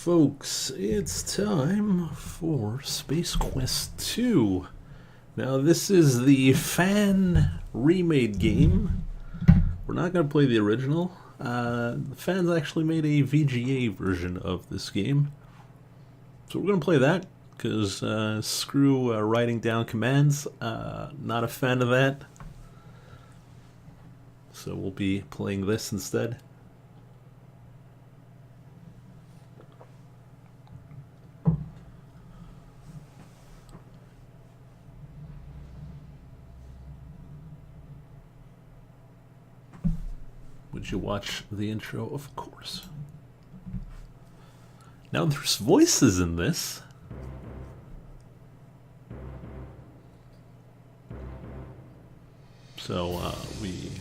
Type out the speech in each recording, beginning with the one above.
folks, it's time for Space Quest 2. Now, this is the fan remade game. We're not going to play the original. The fans actually made a VGA version of this game. So we're going to play that, because screw writing down commands. Not a fan of that. So we'll be playing this instead. Would you watch the intro? Of course. Now there's voices in this. So we...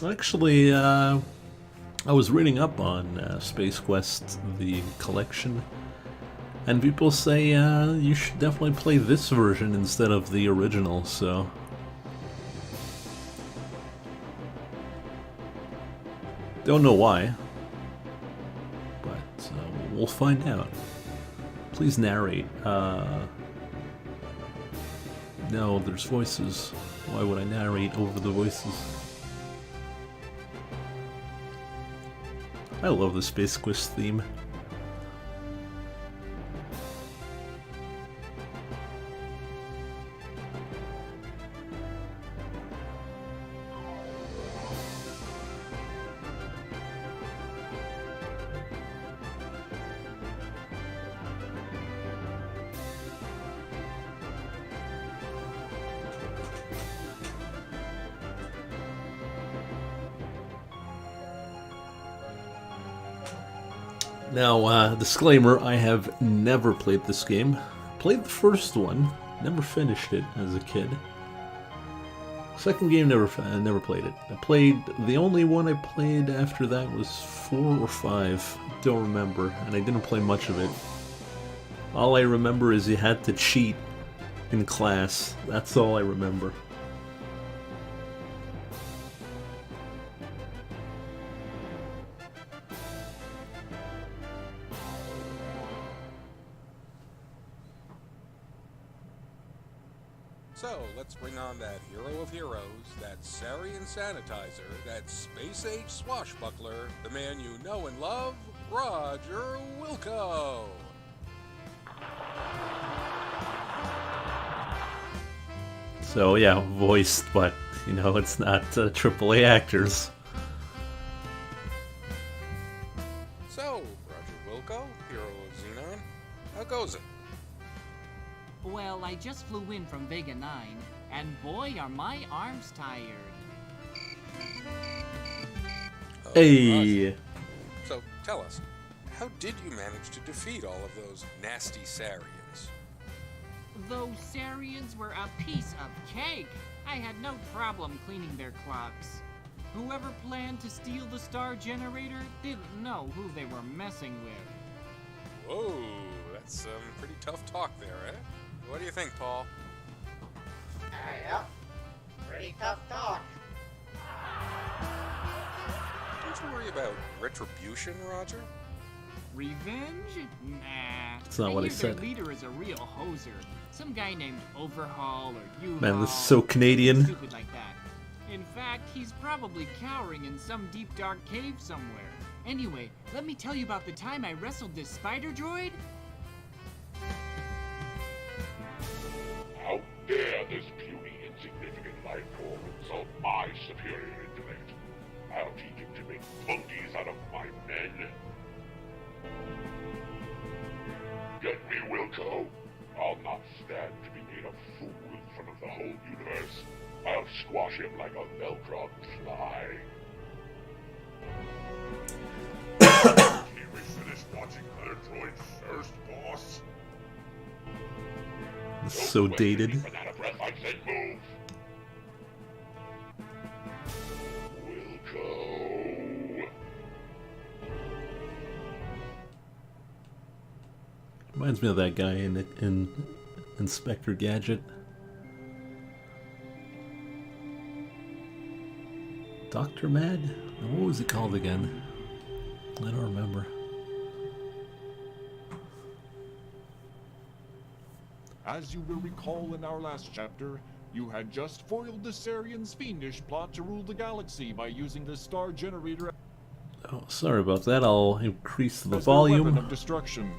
Actually, I was reading up on Space Quest, the collection, and people say you should definitely play this version instead of the original, so... Don't know why, but we'll find out. Please narrate. No, there's voices. Why would I narrate over the voices? I love the Space Quest theme. Now, disclaimer, I have never played this game. Played the first one, never finished it as a kid. Second game, never played it. The only one I played after that was 4 or 5, don't remember, and I didn't play much of it. All I remember is you had to cheat in class, that's all I remember. So, let's bring on that hero of heroes, that Sarian sanitizer, that space-age swashbuckler, the man you know and love, Roger Wilco! So yeah, voiced, but, you know, it's not AAA actors. So, Roger Wilco, hero of Xenon, how goes it? Well, I just flew in from Vega 9, and boy, are my arms tired. Hey! Roger. So, tell us, how did you manage to defeat all of those nasty Sarians? Those Sarians were a piece of cake. I had no problem cleaning their clocks. Whoever planned to steal the star generator didn't know who they were messing with. Whoa, that's some pretty tough talk there, eh? What do you think, Paul? Yep. Pretty tough talk. Don't you worry about retribution, Roger? Revenge? Nah. That's not what I hear said. Their leader is a real hoser. Some guy named Overhaul or U-Haul. Man, this is so Canadian. Stupid like that. In fact, he's probably cowering in some deep dark cave somewhere. Anyway, let me tell you about the time I wrestled this spider droid. How dare this puny, insignificant life form insult my superior intellect? I'll teach him to make monkeys out of my men. Get me, Wilco. I'll not stand to be made a fool in front of the whole universe. I'll squash him like a Velcron fly. Can we finish watching other droids first, boss? This is so dated. Banana breath, I said move. Wilco. Reminds me of that guy in Inspector Gadget. Dr. Mad? What was it called again? I don't remember. As you will recall in our last chapter, you had just foiled the Sarians' fiendish plot to rule the galaxy by using the star generator Oh, sorry about that. I'll increase the as their weapon volume. of destruction.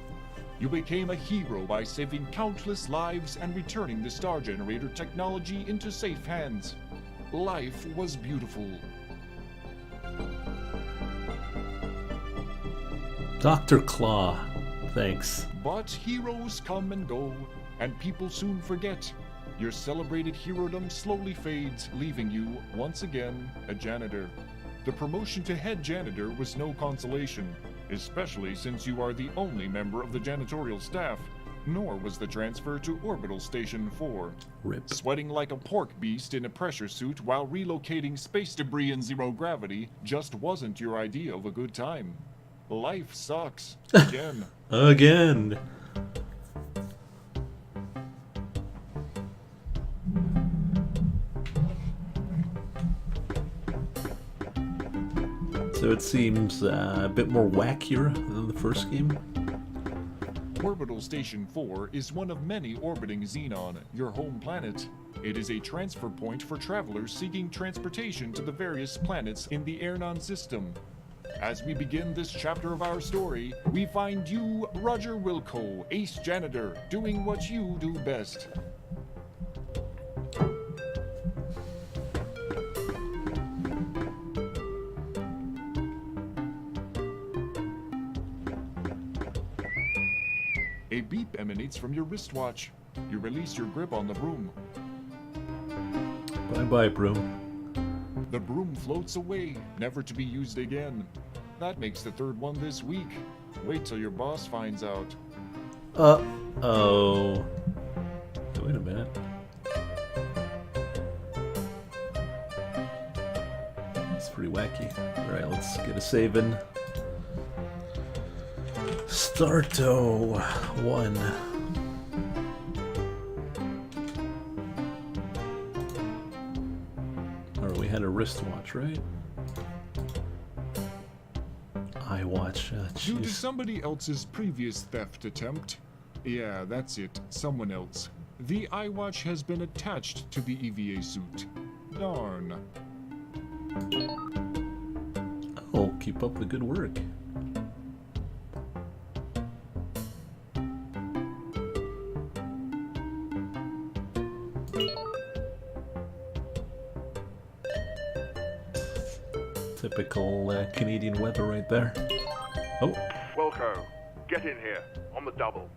You became a hero by saving countless lives and returning the star generator technology into safe hands. Life was beautiful. Dr. Claw. Thanks. But heroes come and go, and people soon forget. Your celebrated herodom slowly fades, leaving you, once again, a janitor. The promotion to head janitor was no consolation, especially since you are the only member of the janitorial staff, nor was the transfer to Orbital Station 4. Rip. Sweating like a pork beast in a pressure suit while relocating space debris in zero gravity just wasn't your idea of a good time. Life sucks. Again. Again. So it seems a bit more wackier than the first game. Orbital Station 4 is one of many orbiting Xenon, your home planet. It is a transfer point for travelers seeking transportation to the various planets in the Airnon system. As we begin this chapter of our story, we find you, Roger Wilco, ace janitor, doing what you do best. A beep emanates from your wristwatch. You release your grip on the broom. Bye-bye, broom. The broom floats away, never to be used again. That makes the third one this week. Wait till your boss finds out. Uh-oh. Wait a minute. It's pretty wacky. Alright, let's get a save in. Starto 1. Alright, we had a wristwatch, right? iWatch, Due to jeez. somebody else's previous theft attempt. Yeah, that's it. Someone else. The iWatch has been attached to the EVA suit. Darn. Oh, keep up the good work. Typical Canadian weather right there. Oh, Wilco, get in here, on the double.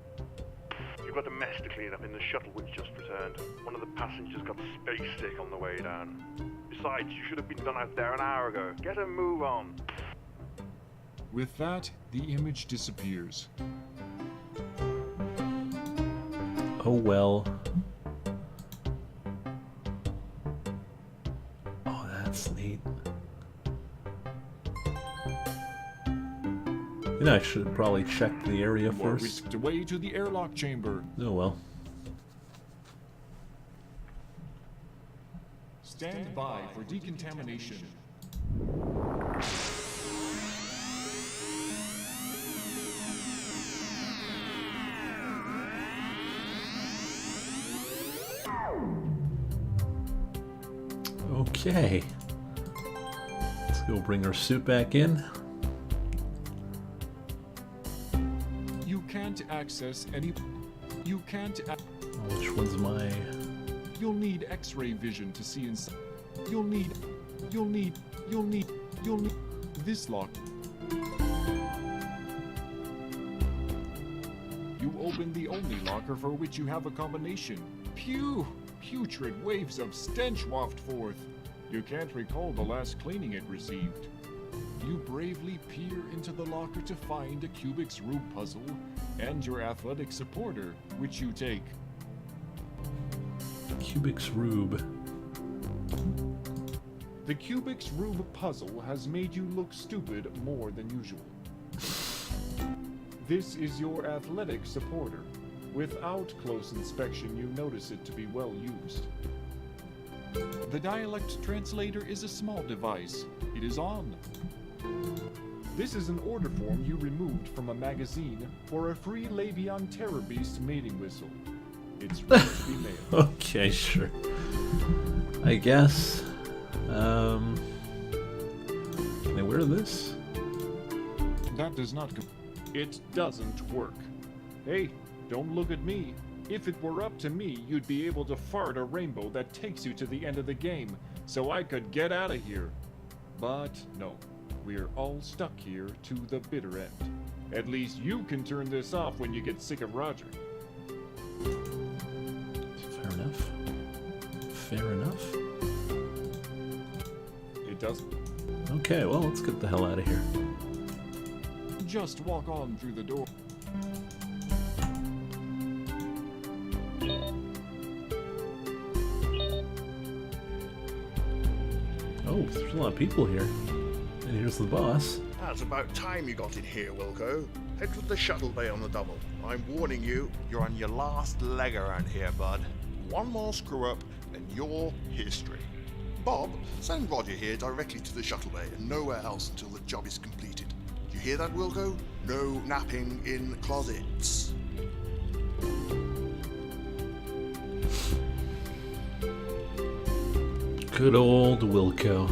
You've got a mess to clean up in the shuttle which just returned. One of the passengers got space sick on the way down. Besides, you should have been done out there an hour ago. Get a move on. With that, the image disappears. oh well. Oh, that's neat. You know, I should probably check the area You are first. whisked away to the airlock chamber. Oh well. Stand by for decontamination. Okay. Let's go bring our suit back in. You can't access any... You can't... Oh, which one's my... You'll need X-ray vision to see inside. You'll need this lock. You open the only locker for which you have a combination. Pew! Putrid waves of stench waft forth. You can't recall the last cleaning it received. You bravely peer into the locker to find a Cubics Rube puzzle and your athletic supporter, which you take. Cubics Rube. The Cubics Rube puzzle has made you look stupid more than usual. This is your athletic supporter. Without close inspection, you notice it to be well used. The dialect translator is a small device. It is on. This is an order form you removed from a magazine for a free Lavion Terror Beast mating whistle. It's ready to be mailed. Okay, sure. I guess. Can I wear this? That does not It doesn't work. Hey, don't look at me. If it were up to me, you'd be able to fart a rainbow that takes you to the end of the game, so I could get out of here. But no, we're all stuck here to the bitter end. At least you can turn this off when you get sick of Roger. Fair enough. Fair enough. It doesn't. Okay, well, let's get the hell out of here. Just walk on through the door. Oh, there's a lot of people here. And here's the boss. That's about time you got in here, Wilco. Head to the shuttle bay on the double. I'm warning you, you're on your last leg around here, bud. One more screw up, and you're history. Bob, send Roger here directly to the shuttle bay and nowhere else until the job is completed. You hear that, Wilco? No napping in closets. Good old Wilco.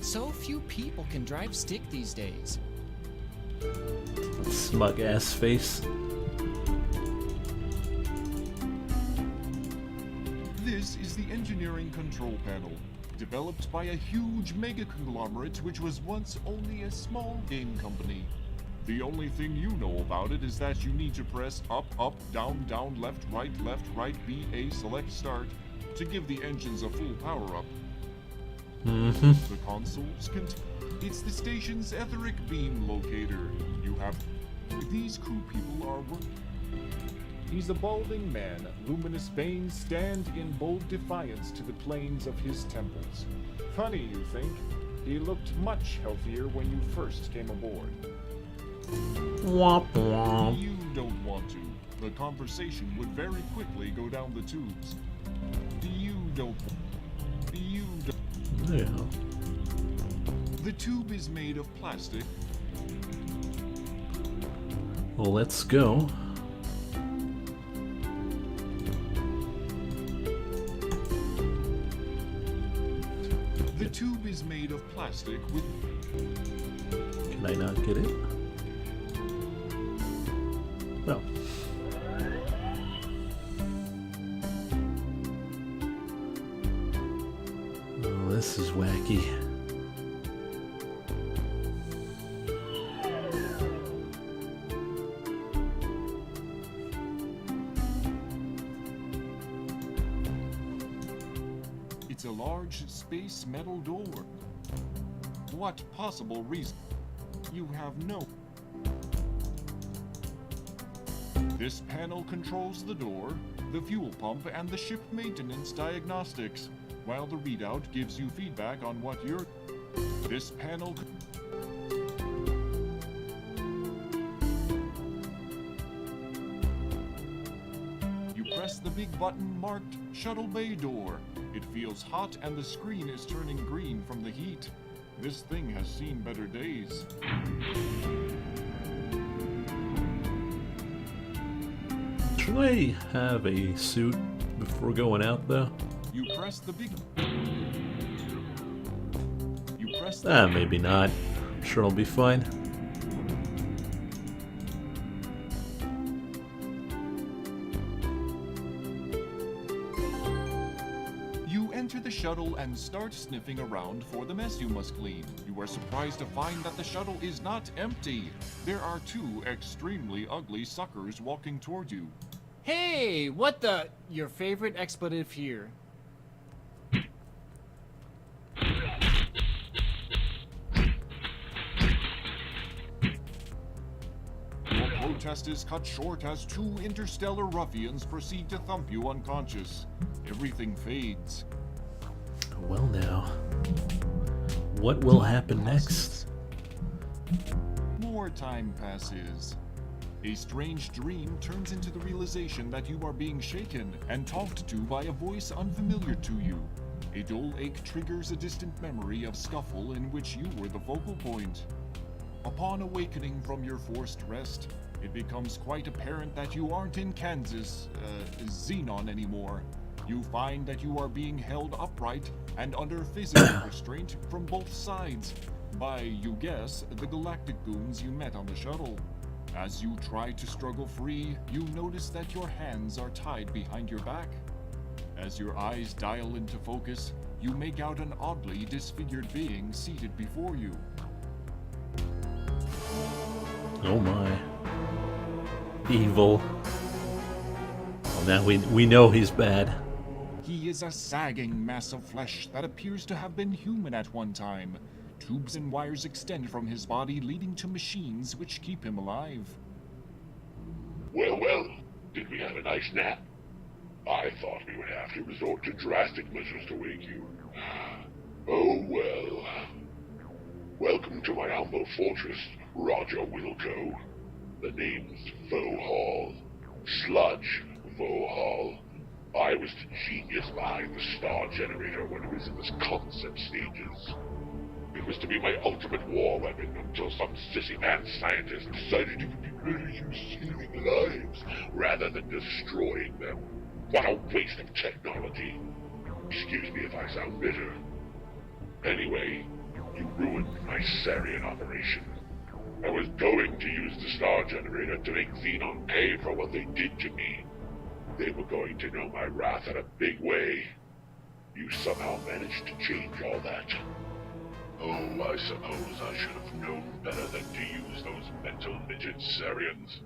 So few people can drive stick these days. Smug ass face. This is the engineering control panel, developed by a huge mega conglomerate which was once only a small game company. The only thing you know about it is that you need to press up, up, down, down, left, right, B, A, select, start to give the engines a full power-up. The consoles it's the station's etheric beam locator. You have... These crew people are He's a balding man. Luminous veins stand in bold defiance to the planes of his temples. Funny, you think? He looked much healthier when you first came aboard. Womp womp. You don't want to. The conversation would very quickly go down the tubes. You don't... Yeah. The tube is made of plastic. Well, let's go. The tube is made of plastic with... Can I not get it? No. Oh, this is wacky. It's a large space metal door. What possible reason? You have no... This panel controls the door, the fuel pump, and the ship maintenance diagnostics, while the readout gives you feedback on what you're... This panel... You press the big button marked Shuttle Bay Door. It feels hot and the screen is turning green from the heat. This thing has seen better days. Should I have a suit before going out, though? You press the big... You press the... Maybe not. I'm sure I'll be fine. You enter the shuttle and start sniffing around for the mess you must clean. You are surprised to find that the shuttle is not empty. There are two extremely ugly suckers walking toward you. Hey, what the... Your favorite expletive here. Your protest is cut short as two interstellar ruffians proceed to thump you unconscious. Everything fades. Well now. What will happen next? More time passes. A strange dream turns into the realization that you are being shaken and talked to by a voice unfamiliar to you. A dull ache triggers a distant memory of scuffle in which you were the focal point. Upon awakening from your forced rest, it becomes quite apparent that you aren't in Kansas, Xenon anymore. You find that you are being held upright and under physical restraint from both sides by, you guess, the galactic goons you met on the shuttle. As you try to struggle free, you notice that your hands are tied behind your back. As your eyes dial into focus, you make out an oddly disfigured being seated before you. Oh my. Evil. Well, now we know he's bad. He is a sagging mass of flesh that appears to have been human at one time. Tubes and wires extend from his body, leading to machines which keep him alive. Well, did we have a nice nap? I thought we would have to resort to drastic measures to wake you. Oh well. Welcome to my humble fortress, Roger Wilco. The name's Vohall. Sludge Vohall. I was the genius behind the star generator when it was in its concept stages. It was to be my ultimate war weapon until some sissy-man scientist decided it would be better to use saving lives rather than destroying them. What a waste of technology. Excuse me if I sound bitter. Anyway, you ruined my Sarian operation. I was going to use the star generator to make Xenon pay for what they did to me. They were going to know my wrath in a big way. You somehow managed to change all that. Oh, I suppose I should have known better than to use those mental midget Sarians.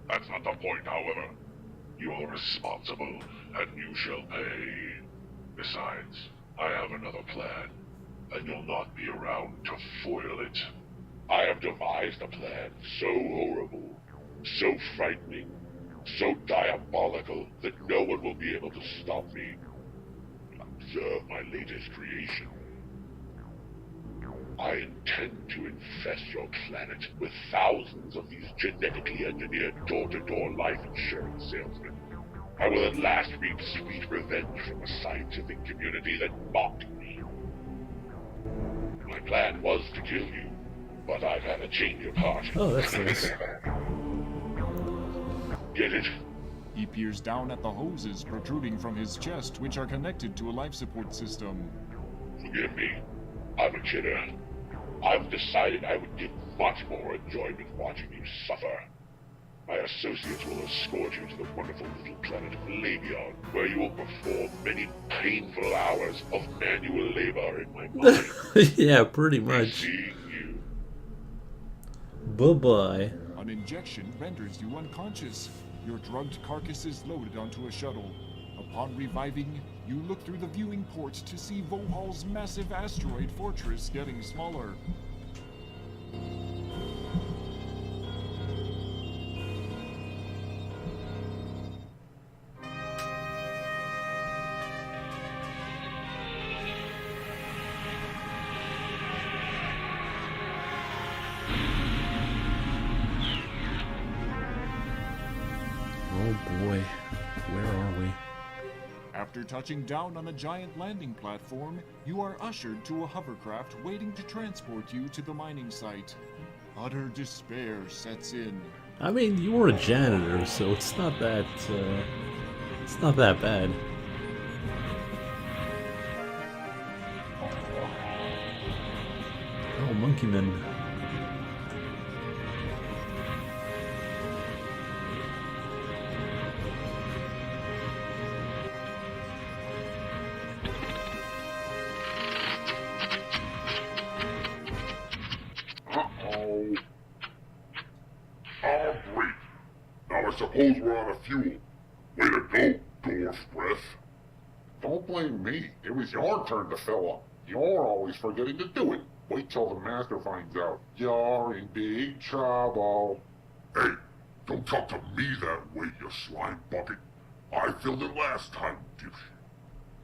That's not the point, however. You're responsible, and you shall pay. Besides, I have another plan, and you'll not be around to foil it. I have devised a plan so horrible, so frightening, so diabolical that no one will be able to stop me. Observe my latest creation. I intend to infest your planet with thousands of these genetically engineered door-to-door life insurance salesmen. I will at last reap sweet revenge from a scientific community that mocked me. My plan was to kill you, but I've had a change of heart. Oh, that's nice. Get it? He peers down at the hoses protruding from his chest, which are connected to a life support system. Forgive me. I'm a kidder. I've decided I would get much more enjoyment watching you suffer. My associates will escort you to the wonderful little planet of Labion, where you will perform many painful hours of manual labor in my mind. Yeah, pretty much. Seeing you. Bye-bye. An injection renders you unconscious. Your drugged carcass is loaded onto a shuttle. Upon reviving, you look through the viewing port to see Vohall's massive asteroid fortress getting smaller. Oh boy, where are we? After touching down on a giant landing platform, you are ushered to a hovercraft waiting to transport you to the mining site. Utter despair sets in. I mean, you were a janitor, so it's not that bad. Oh, Monkey Men. Uh-oh. Oh, great. Now I suppose we're out of fuel. Way to go, Dwarf Breath. Don't blame me. It was your turn to fill up. You're always forgetting to do it. Wait till the master finds out. You're in big trouble. Hey, don't talk to me that way, you slime bucket. I filled it last time, dipshit.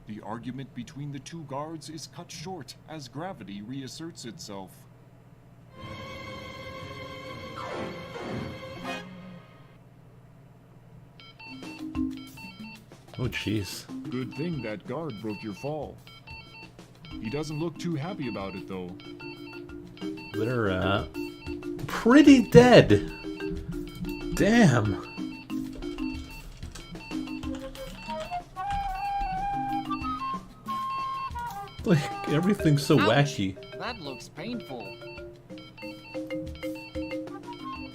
The argument between the two guards is cut short as gravity reasserts itself. Oh, jeez. Good thing that guard broke your fall. He doesn't look too happy about it, though. They're, pretty dead. Damn. Like, everything's so Ouch. wacky. That looks painful.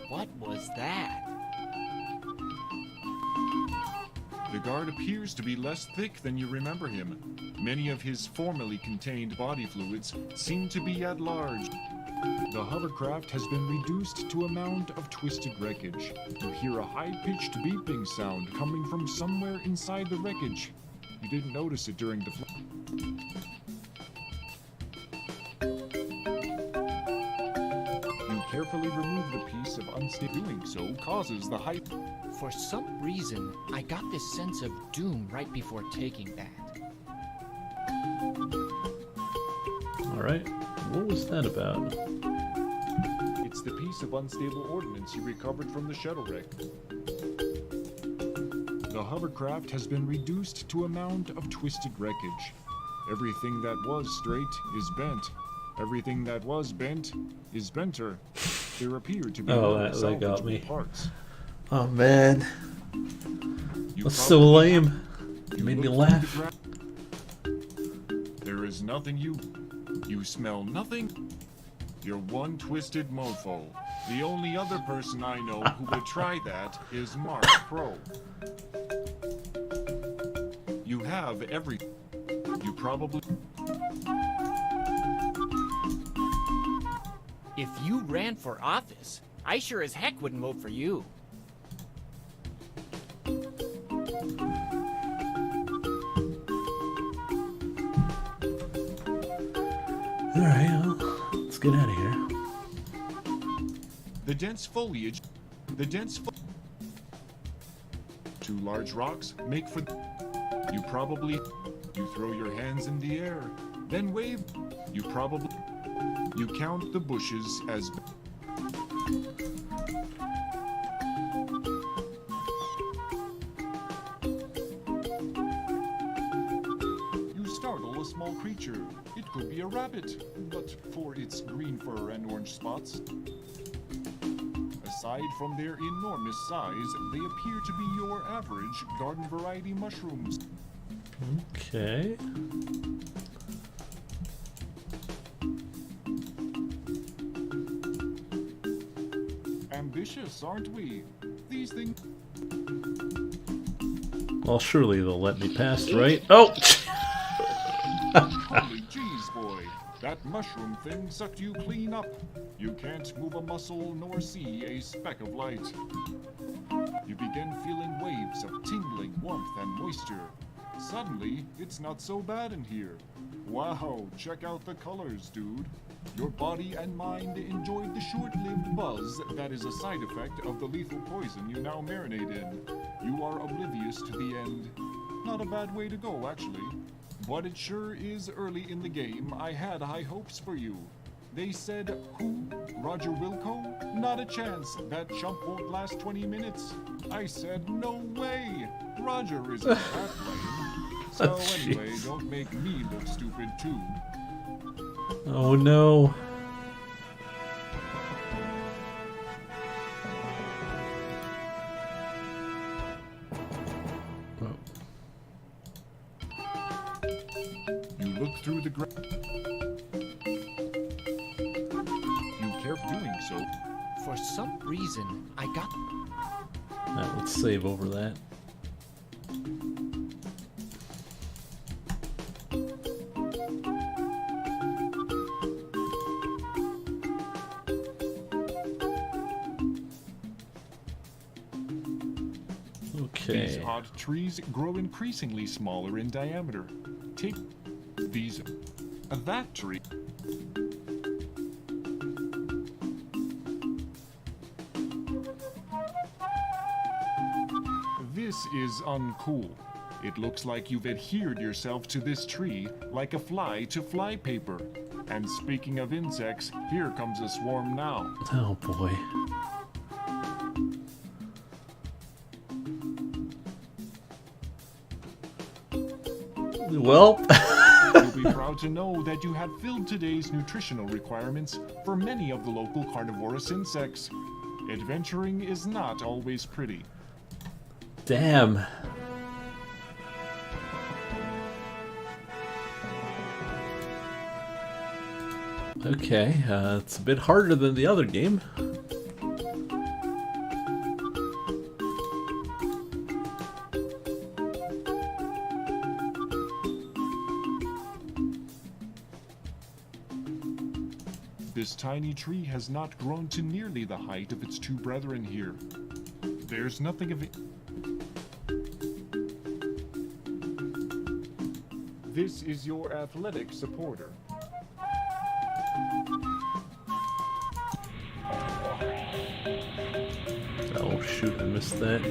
What was that? The guard appears to be less thick than you remember him. Many of his formerly contained body fluids seem to be at large. The hovercraft has been reduced to a mound of twisted wreckage. You hear a high-pitched beeping sound coming from somewhere inside the wreckage. You didn't notice it during the flight. You carefully remove the piece of unstable. Doing so causes the height. For some reason, I got this sense of doom right before taking that. Alright, what was that about? It's the piece of unstable ordnance you recovered from the shuttle wreck. The hovercraft has been reduced to a mound of twisted wreckage. Everything that was straight is bent. Everything that was bent is benter. There appear to be Oh, no that got salvageable me. parts. Oh man, You that's so probably- lame. You made me look through the laugh. There is nothing you smell nothing. You're one twisted mofo. The only other person I know who would try that is Mark Pro. You have every. You probably. If you ran for office, I sure as heck wouldn't vote for you. Alright, well, let's get out of here. The dense foliage. The dense. Two large rocks make for. You probably. You throw your hands in the air, then wave. You probably. You count the bushes as. You startle a small creature. It could be a rabbit, but for its green fur and orange spots. Aside from their enormous size, they appear to be your average garden variety mushrooms. Okay. Ambitious, aren't we? These things. Well, surely they'll let me pass, right? Oh! Holy jeez, boy. That mushroom thing sucked you clean up. You can't move a muscle nor see a speck of light. You begin feeling waves of tingling warmth and moisture. Suddenly, it's not so bad in here. Wow, check out the colors, dude. Your body and mind enjoyed the short-lived buzz that is a side effect of the lethal poison you now marinate in. You are oblivious to the end. Not a bad way to go, actually. But it sure is early in the game. I had high hopes for you. They said, who? Roger Wilco? Not a chance. That chump won't last 20 minutes. I said, no way. Roger isn't that lame. So anyway, Jeez. don't make me look stupid too. Oh no. Oh. You look through the You care doing so. For some reason, I got. Now, let's save over that. These Okay. odd trees grow increasingly smaller in diameter. Take these. That tree. This is uncool. It looks like you've adhered yourself to this tree like a fly to fly paper. And speaking of insects, here comes a swarm now. Oh boy. Well, You'll be proud to know that you had filled today's nutritional requirements for many of the local carnivorous insects. Adventuring is not always pretty. damn. Okay, it's a bit harder than the other game. This tiny tree has not grown to nearly the height of its two brethren here. There's nothing of it. This is your athletic supporter. Oh shoot, I missed that.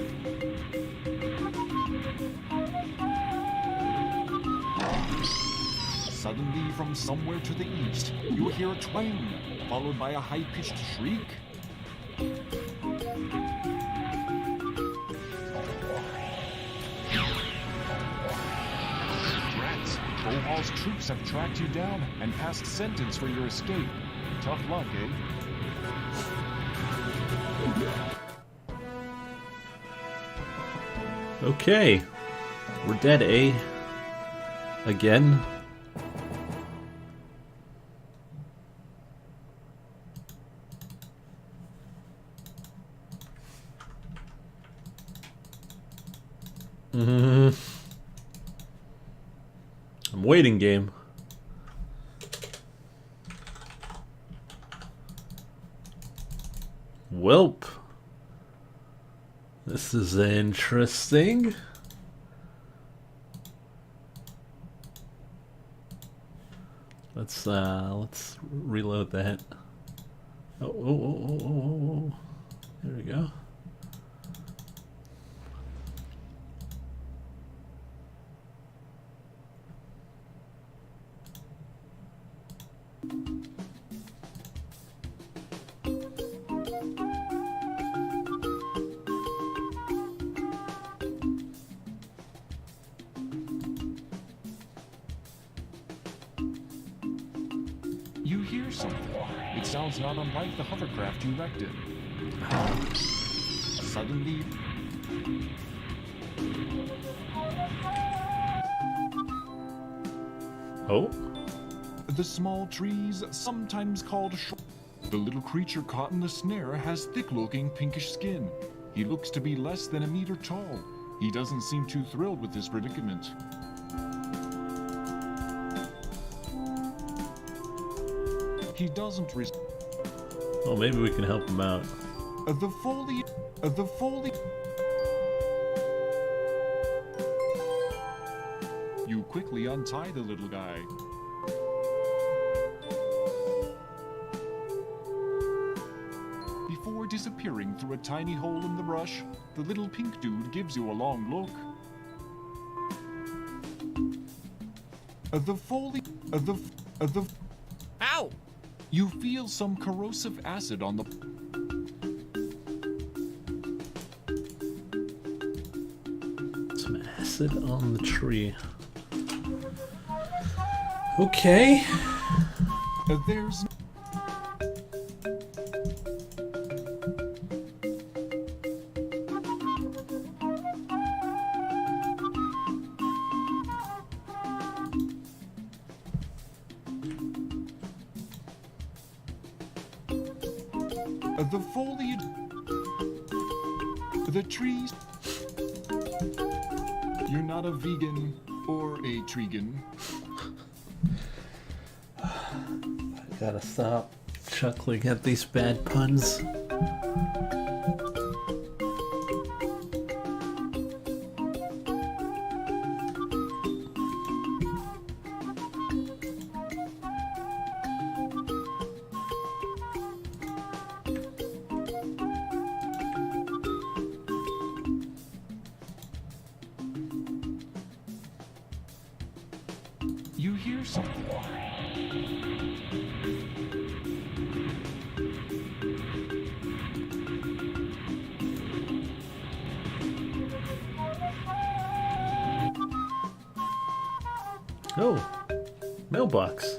Suddenly, from somewhere to the east, you hear a twang, followed by a high-pitched shriek. Rats, Bohal's troops have tracked you down and passed sentence for your escape. Tough luck, eh? Okay. We're dead, eh? Again? I'm waiting, game. Welp. This is interesting. Let's reload that. Oh. There we go. You hear something. It sounds not unlike the hovercraft you wrecked in. Suddenly, Oh? the small trees, sometimes called the little creature caught in the snare has thick-looking pinkish skin. He looks to be less than a meter tall. He doesn't seem too thrilled with this predicament. He doesn't Oh, maybe we can help him out. the foliage. You quickly untie the little guy. Before disappearing through a tiny hole in the brush, the little pink dude gives you a long look. Ow! You feel some corrosive acid on the. Some acid on the tree. Okay. There's. The foliage. The trees. You're not a vegan or a tregan. Gotta stop chuckling at these bad puns. You hear something. Oh, mailbox.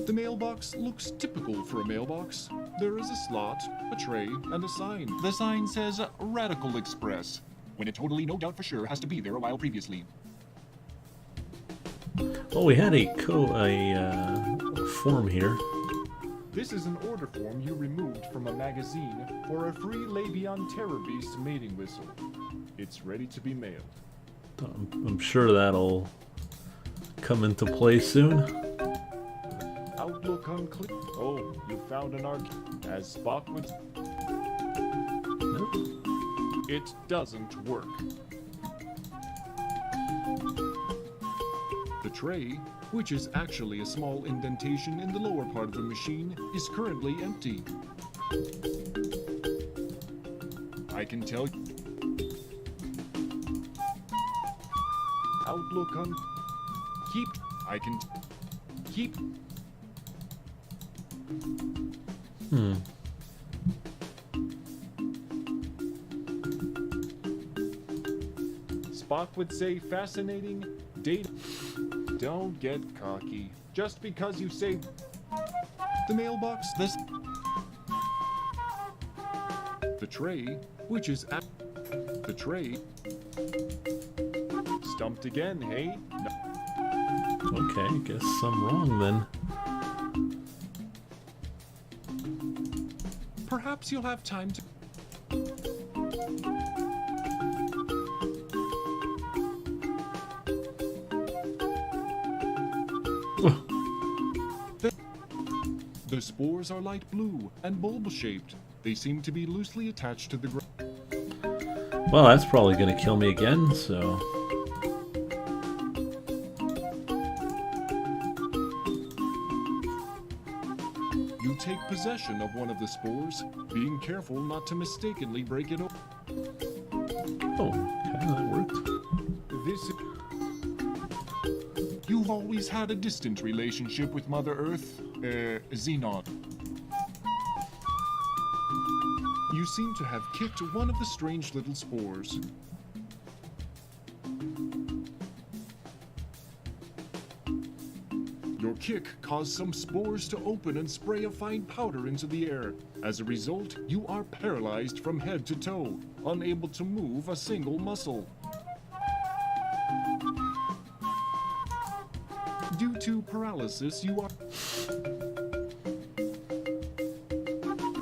The mailbox looks typical for a mailbox. There is a slot, a tray, and a sign. The sign says Radical Express, when it totally no doubt for sure has to be there a while previously. Oh, we had a form here. This is an order form you removed from a magazine for a free Labion Terror Beast mating whistle. It's ready to be mailed. I'm sure that'll come into play soon. Outlook unclear. Oh, you found an arc. As Spock would. Nope. It doesn't work. The tray, which is actually a small indentation in the lower part of the machine, is currently empty. I can tell you. Outlook on. Keep. I can. Keep. Spock would say fascinating data. Don't get cocky. Just because you say the mailbox, this. The tray, which is at the tray. Stumped again, hey? No. Okay, I guess I'm wrong then. Perhaps you'll have time to. The spores are light blue and bulb-shaped. They seem to be loosely attached to the ground. Well, that's probably gonna kill me again, so... You take possession of one of the spores, being careful not to mistakenly break it open. Oh, okay, that worked. You've always had a distant relationship with Mother Earth, Xenon. You seem to have kicked one of the strange little spores. Your kick caused some spores to open and spray a fine powder into the air. As a result, you are paralyzed from head to toe, unable to move a single muscle. Due to paralysis, you are...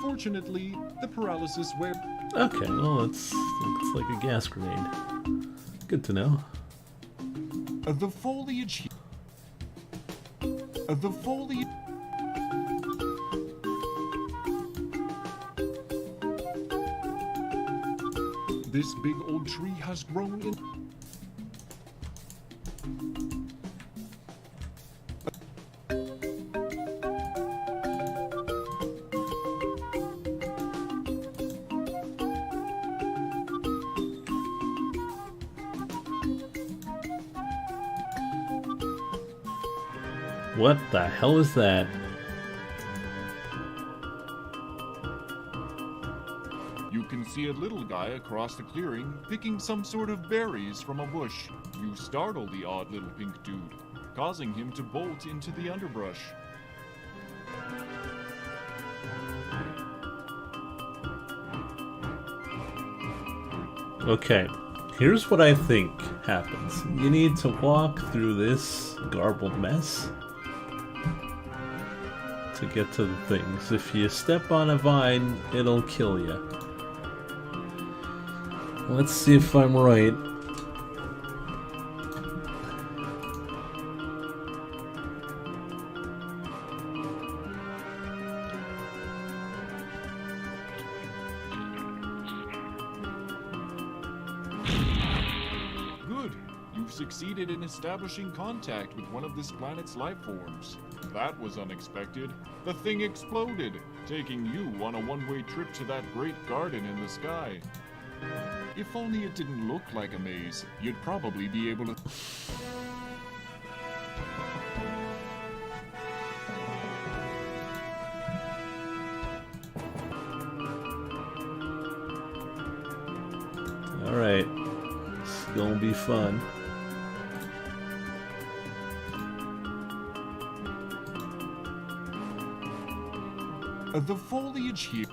Fortunately, the paralysis where... Okay, well, it's like a gas grenade. Good to know. The foliage... The foliage... This big old tree has grown in... What the hell is that? You can see a little guy across the clearing picking some sort of berries from a bush. You startle the odd little pink dude, causing him to bolt into the underbrush. Okay, here's what I think happens. You need to walk through this garbled mess to get to the things. If you step on a vine, it'll kill you. Let's see if I'm right. Good. You've succeeded in establishing contact with one of this planet's life forms. That was unexpected. The thing exploded, taking you on a one-way trip to that great garden in the sky. If only it didn't look like a maze, you'd probably be able to... Alright, it's gonna be fun. The foliage here.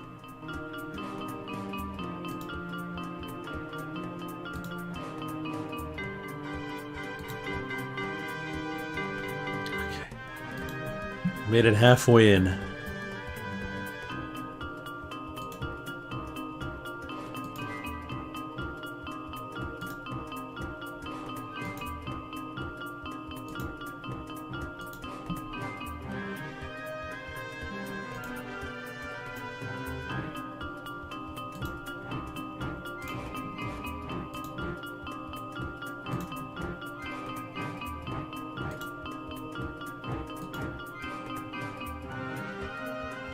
Made it halfway in.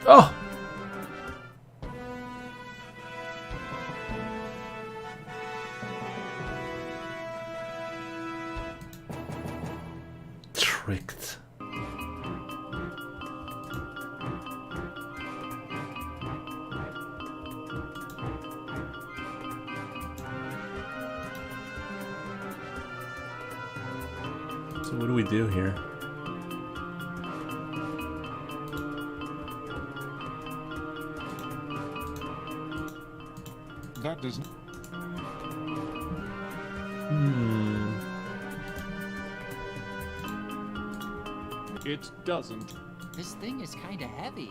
Oh! Tricked. So what do we do here? That doesn't. It doesn't. This thing is kinda heavy.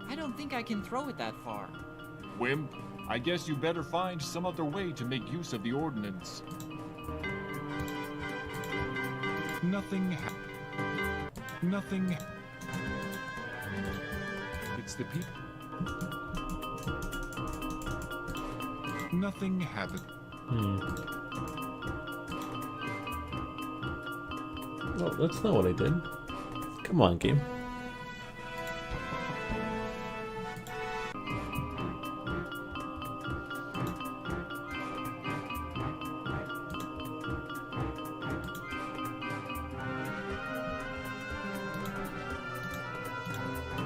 I don't think I can throw it that far. Wimp, I guess you better find some other way to make use of the ordnance. Nothing. Nothing. It's the people. Nothing happened. Well, that's not what I did. Come on, game.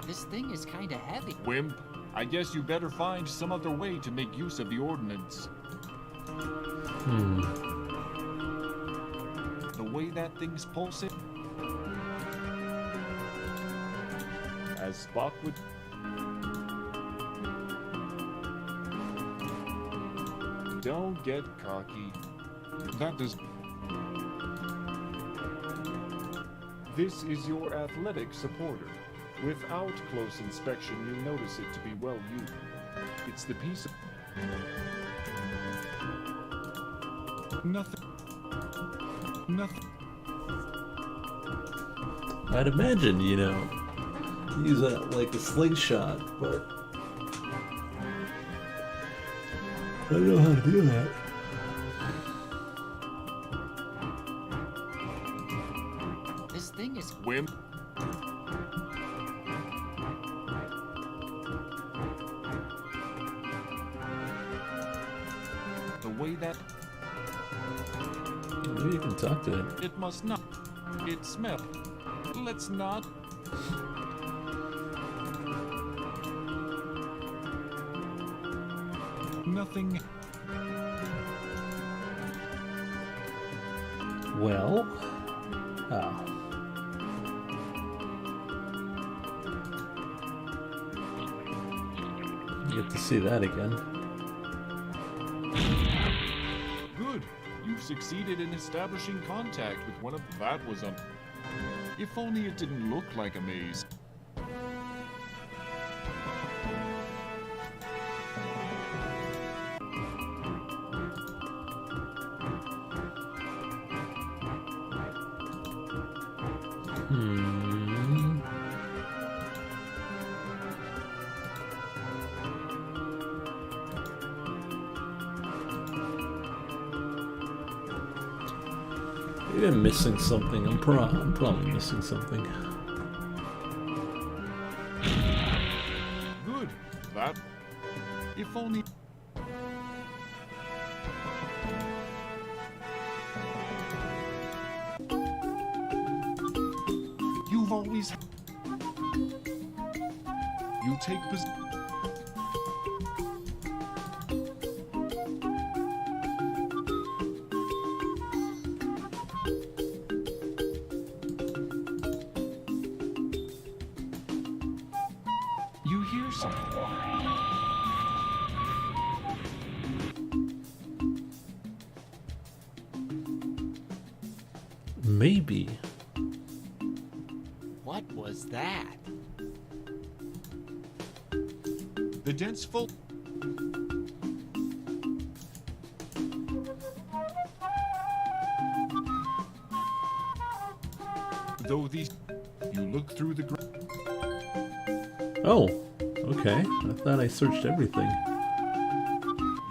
This thing is kinda heavy. Wimp, I guess you better find some other way to make use of the ordnance. The way that thing's pulsing. As Spock would. Don't get cocky. That does. This is your athletic supporter. Without close inspection, you notice it to be well used. It's the piece of... Nothing. Nothing. I'd imagine, you know, use that like a slingshot, but I don't know how to do that. This thing is Wimp. The way that... Maybe you can talk to it. It must not. It smells. Let's not. Nothing. Well, oh. You get to see that again. Good. You succeeded in establishing contact with one of... That was a... If only it didn't look like a maze. Maybe I'm missing something. I'm probably missing something. Good. That... If only... You've always... You take position... You hear something. Maybe. What was that? The dense foliage. Though these, you look through the. Oh, okay. I thought I searched everything.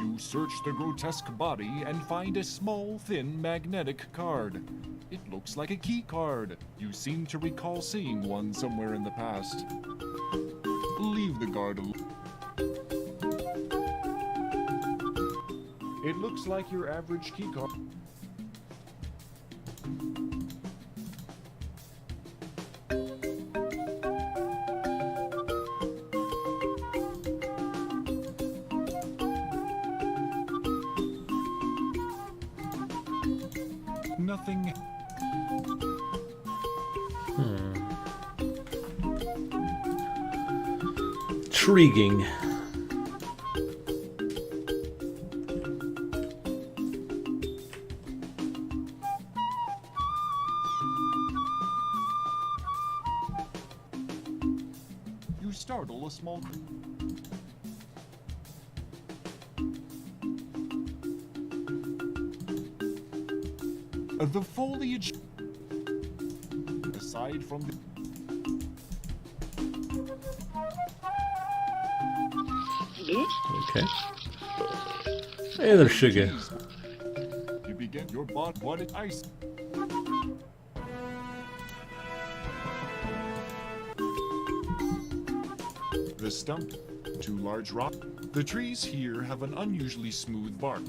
You search the grotesque body and find a small, thin magnetic card. It looks like a key card. You seem to recall seeing one somewhere in the past. Leave the guard alone. It looks like your average key card. Nothing. Intriguing. You startle a small. The foliage. Aside from the. Okay. Hey there, Sugar. You begin your bot. What is ice? The stump. Two large rocks. The trees here have an unusually smooth bark.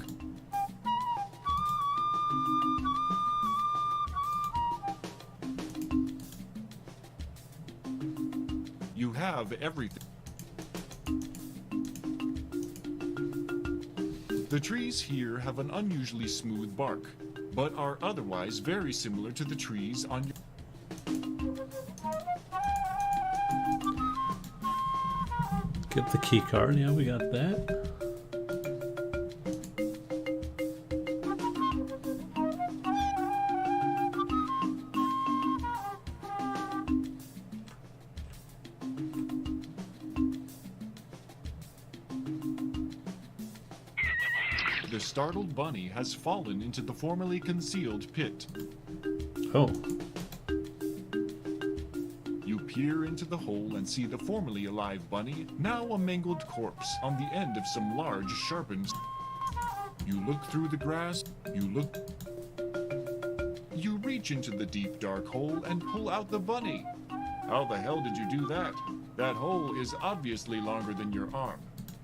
You have everything. The trees here have an unusually smooth bark, but are otherwise very similar to the trees on your. Get the key card. Yeah, we got that. The startled bunny has fallen into the formerly concealed pit. Oh. You peer into the hole and see the formerly alive bunny, now a mangled corpse, on the end of some large, sharpened. You look through the grass, You reach into the deep, dark hole and pull out the bunny. How the hell did you do that? That hole is obviously longer than your arm.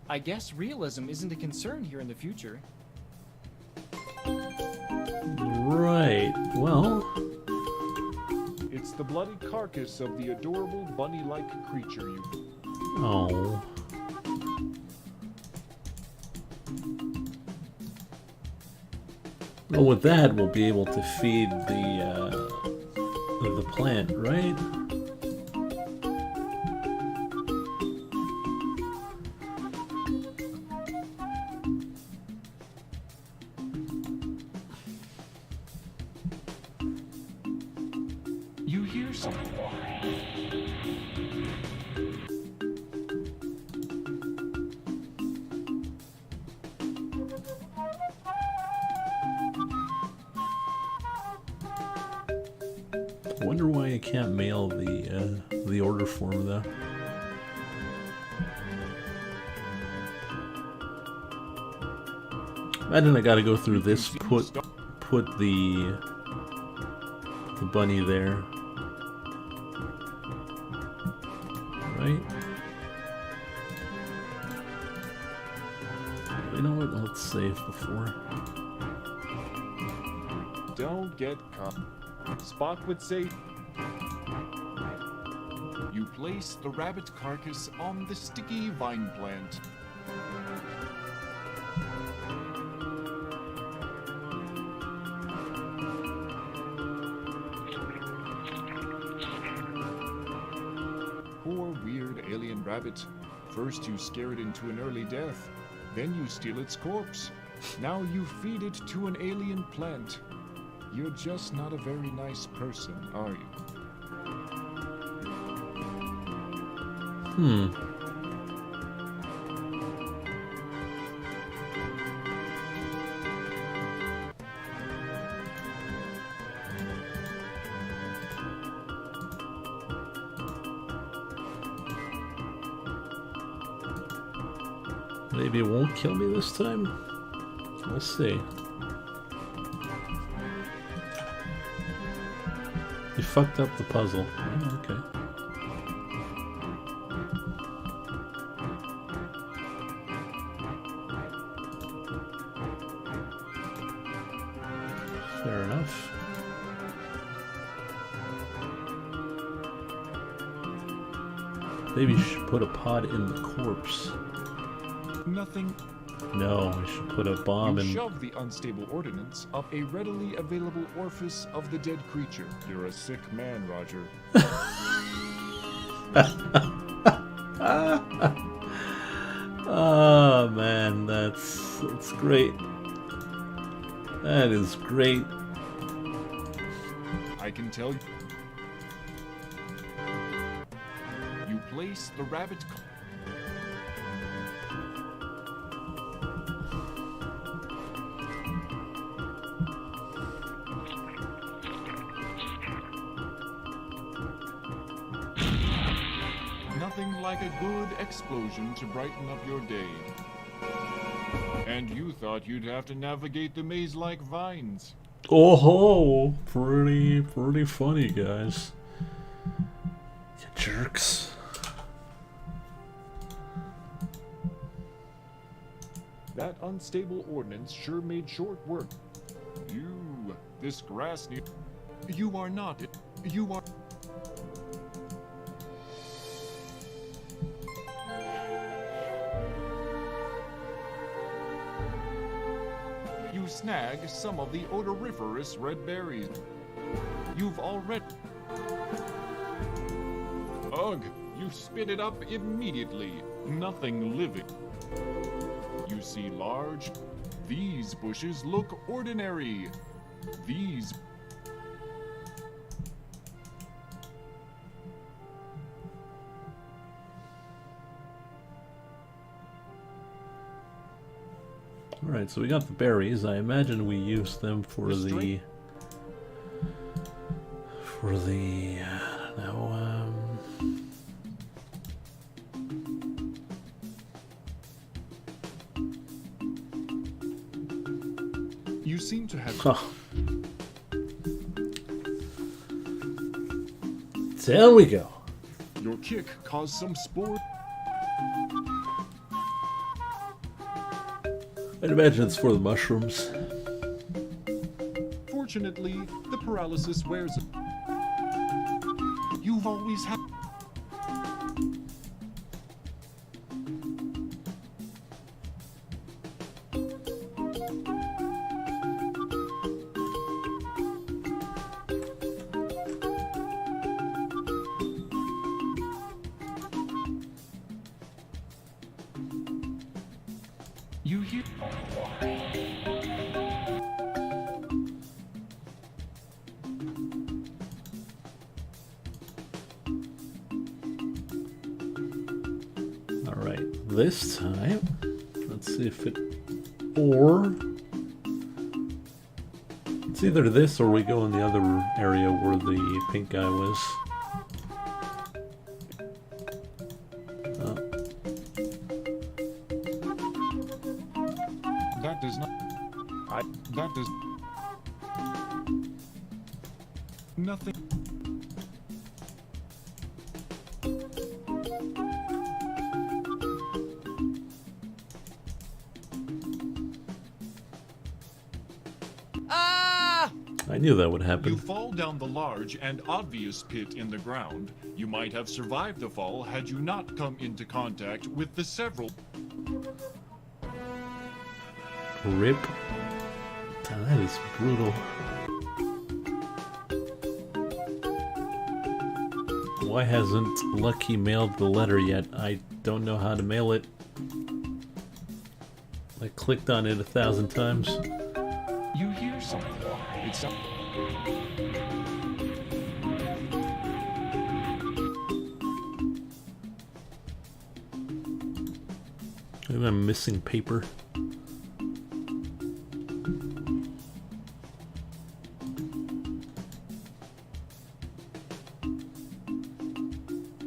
I guess realism isn't a concern here in the future. Right. Well. It's the bloody carcass of the adorable bunny-like creature you. Oh. Well, with that, we'll be able to feed the plant, right? You hear something. I wonder why I can't mail the order form though. Imagine I gotta go through this, put the bunny there. Right? You know what? Let's save before. Don't get caught. Spock would say, you place the rabbit carcass on the sticky vine plant. Poor weird alien rabbit. First you scare it into an early death, then you steal its corpse. Now you feed it to an alien plant. You're just not a very nice person, are you? Maybe it won't kill me this time? We'll see. You fucked up the puzzle. Oh, okay. Fair enough. Maybe you should put a pod in the corpse. Nothing. No, I should put a bomb You in. shove the unstable ordnance up a readily available orifice of the dead creature. You're a sick man, Roger. Oh man, that's great. That is great. I can tell you. You place the rabbit. Nothing like a good explosion to brighten up your day. And you thought you'd have to navigate the maze like vines. Oh ho! Pretty funny, guys. You jerks. That unstable ordnance sure made short work. You, this grass need. You are not. You are. You snag some of the odoriferous red berries. You've already. Ugh! You spit it up immediately. Nothing living. You see large. These bushes look ordinary. These. Alright, so we got the berries. I imagine we use them for the... I don't know, You seem to have. Huh. There we go. Your kick caused some sport. I'd imagine it's for the mushrooms. Fortunately, the paralysis wears it. You've always had. You hear? Alright, this time, let's see if it... Or... It's either this or we go in the other area where the pink guy was. That does not. That does. Nothing. I knew that would happen. You fall down the large and obvious pit in the ground. You might have survived the fall had you not come into contact with the several. Rip. That is brutal. Why hasn't Lucky mailed the letter yet? I don't know how to mail it. I clicked on it 1,000 times. You hear something. It's some... Maybe I'm missing paper.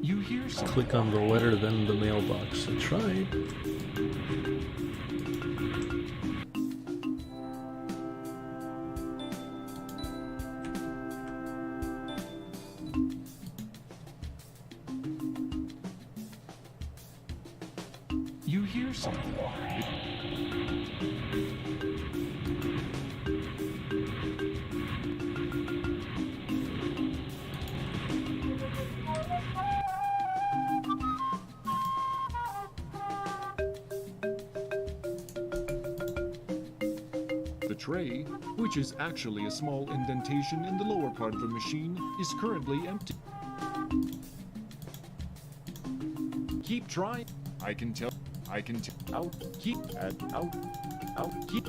You hear something. Click on the letter, then the mailbox. I tried. You hear something. The tray, which is actually a small indentation in the lower part of the machine, is currently empty. Keep trying. I can tell. Out. Keep. Add. Out. Out. Keep.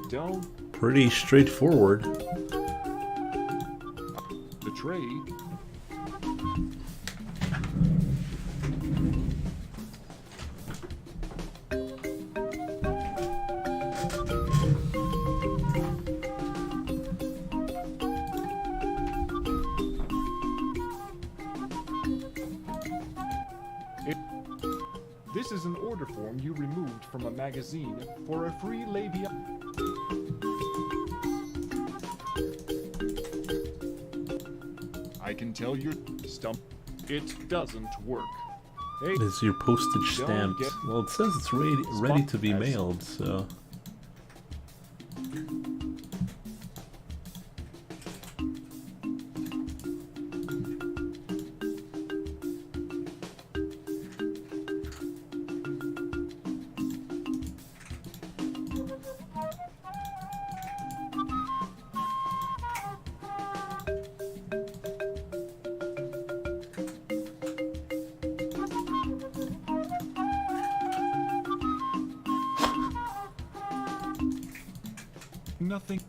Down. Pretty straightforward. The tray. This is an order form you removed from a magazine for a free labia. I can tell your stump. It doesn't work. Hey, Is your postage Don't stamped? get- Well, it says it's ready to be Spot as- mailed, so... nothing.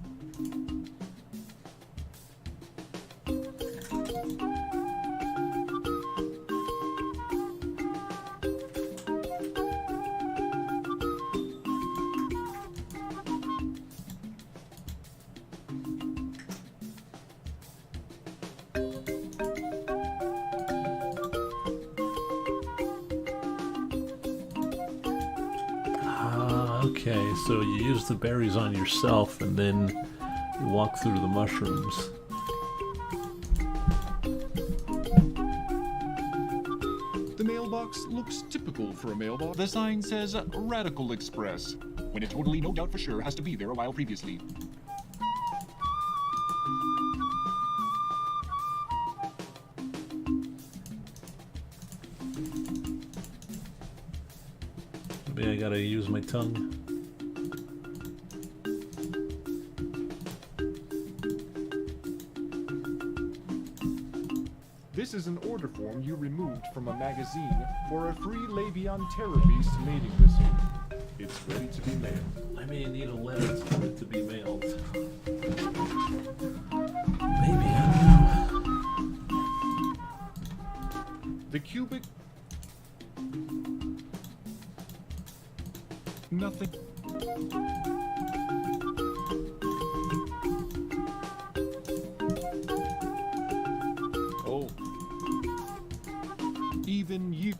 Okay, so you use the berries on yourself and then you walk through the mushrooms. The mailbox looks typical for a mailbox. The sign says Radical Express, when it totally no doubt for sure has to be there a while previously. Maybe I gotta use my tongue. This is an order form you removed from a magazine for a free Labion Terror Beast mating missile. It's ready to be mailed. I may need a letter for it to be mailed. Maybe, I don't know. The cubic... Nothing. Oh. Even you.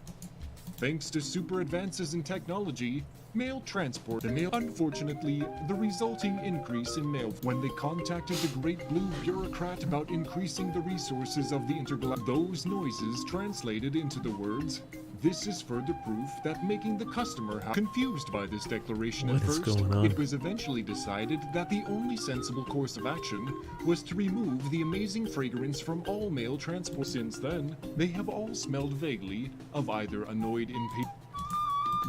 Thanks to super advances in technology, mail transport the mail. Unfortunately, the resulting increase in mail when they contacted the great blue bureaucrat about increasing the resources of the intergalactic, those noises translated into the words, "This is further proof that making the customer confused by this declaration What at is first, going on? it was eventually decided that the only sensible course of action was to remove the amazing fragrance from all mail transport. Since then, they have all smelled vaguely of either annoyed impatience.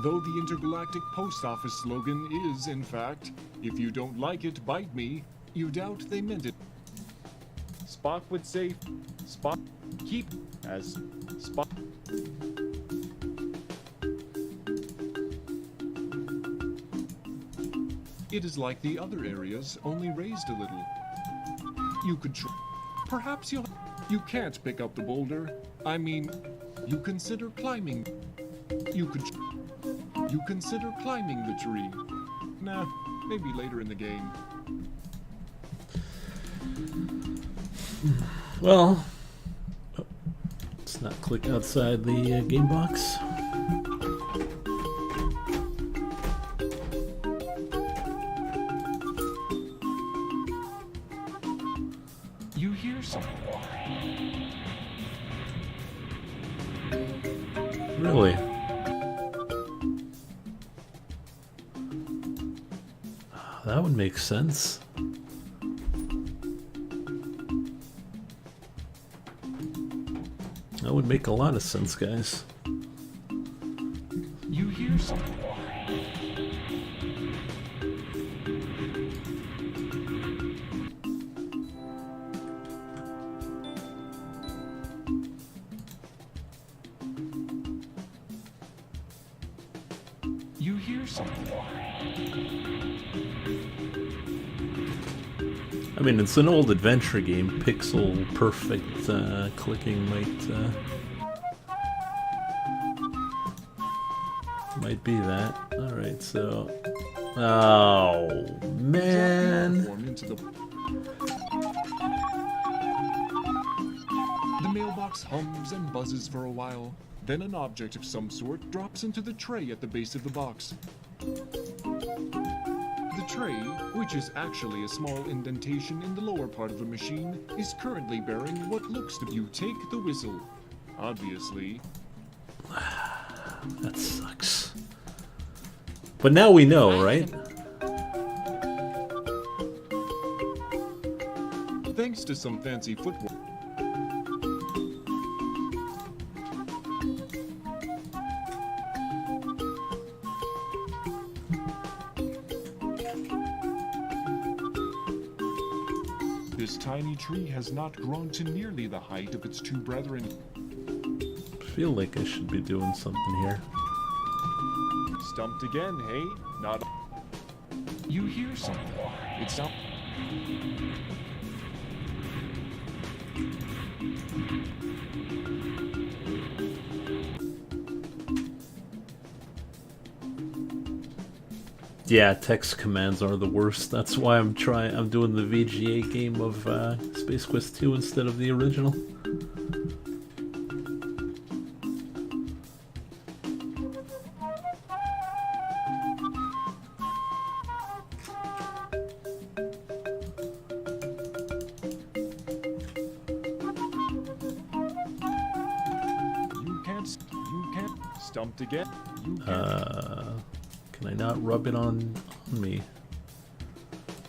Though the intergalactic post office slogan is, in fact, "If you don't like it, bite me," you doubt they meant it. Spock would say, Spock, keep as spot. It is like the other areas, only raised a little. You could perhaps you can't pick up the boulder. I mean, you consider climbing. You consider climbing the tree. Nah, maybe later in the game. Well, let's not click outside the game box. You hear something? Really? That would make sense. That would make a lot of sense, guys. You hear something? You hear something? I mean, it's an old adventure game. Pixel perfect clicking might be that. All right, so. Oh man. The mailbox hums and buzzes for a while. Then an object of some sort drops into the tray at the base of the box. The tray, which is actually a small indentation in the lower part of the machine, is currently bearing what looks to be. You take the whistle. Obviously. That sucks. But now we know, right? Thanks to some fancy footwork. This tiny tree has not grown to nearly the height of its two brethren. I feel like I should be doing something here. Stumped again, hey? Not. You hear something? It's not. Yeah, text commands are the worst. That's why I'm doing the VGA game of Space Quest 2 instead of the original. You can't. Stumped again. You can't. Can I not rub it on me?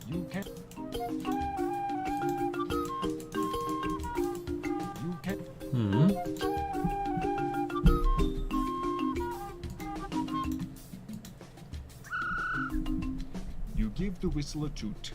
You can't. You can't. You give the whistle a toot.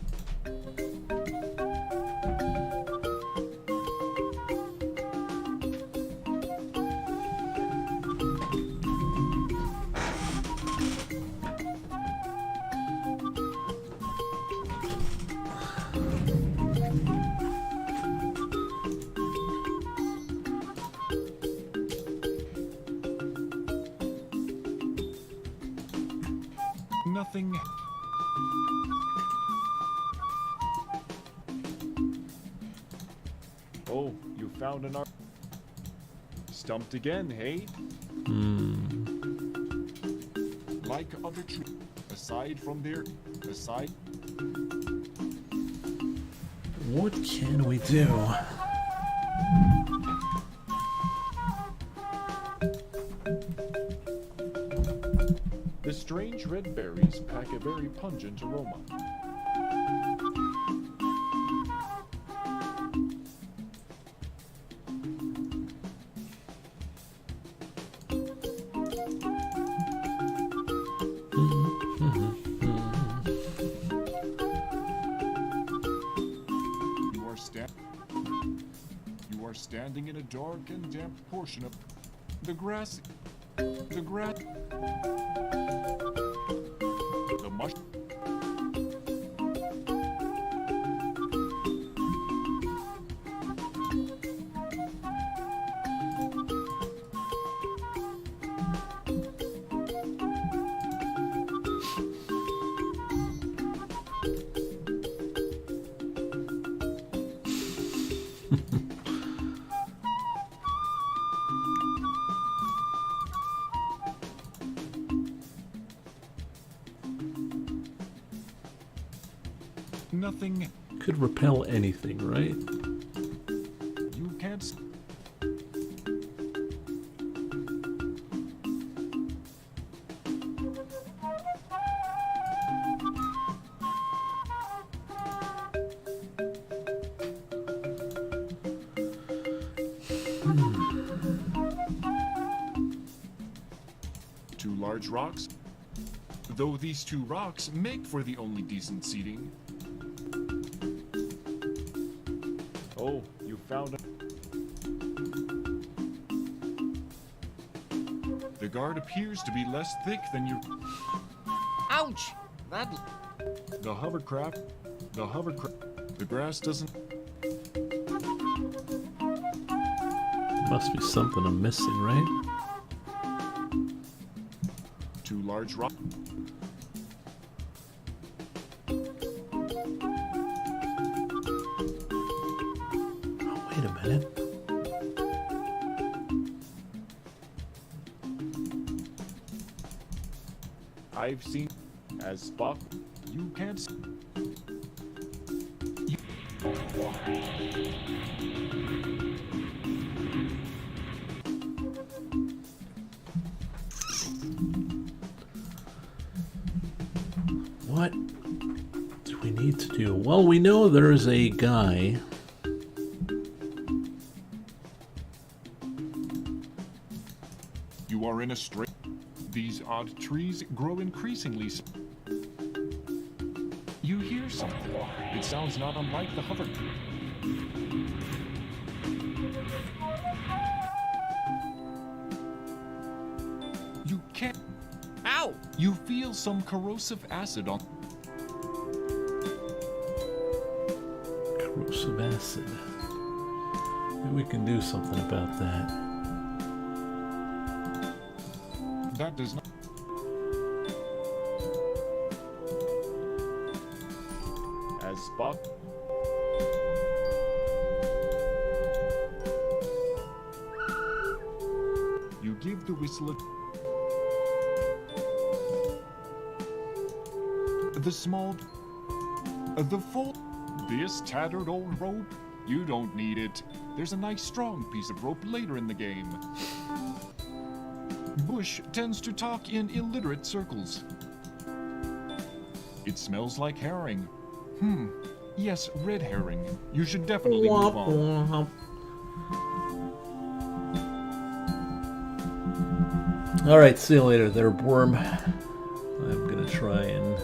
Nothing. Oh, you found an art. Stumped again, hey? Like other trees, aside from their. What can we do? The strange red berries pack a very pungent aroma. standing in a dark and damp portion of the grass. The mush. Nothing. Could repel anything, right? You can't. Two large rocks. Though these two rocks make for the only decent seating. Oh, you found it. The guard appears to be less thick than your. Ouch! That. The hovercraft. The grass doesn't. Must be something I'm missing, right? Two large rocks. Wait a minute. I've seen as Spock. You can't. What do we need to do? Well, we know there's a guy. You are in a straight. These odd trees grow increasingly. You hear something. It sounds not unlike the hover. You can't. Ow! You feel some corrosive acid on. Corrosive acid. Maybe we can do something about that. That does not. As Spock. You give the whistle a. The small. The full. This tattered old rope? You don't need it. There's a nice strong piece of rope later in the game. Bush tends to talk in illiterate circles. It smells like herring. Yes, red herring. You should definitely move on. Alright, see you later there, Worm. I'm gonna try and...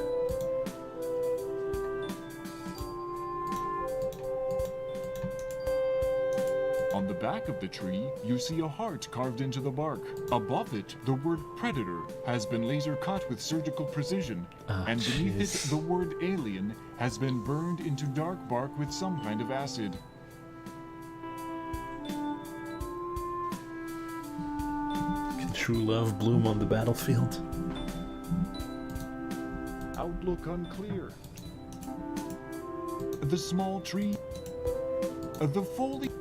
On the back of the tree, you see a heart carved into the bark. Above it, the word predator has been laser cut with surgical precision. And beneath it, the word alien has been burned into dark bark with some kind of acid. Can true love bloom on the battlefield? Outlook unclear. The small tree. The foliage.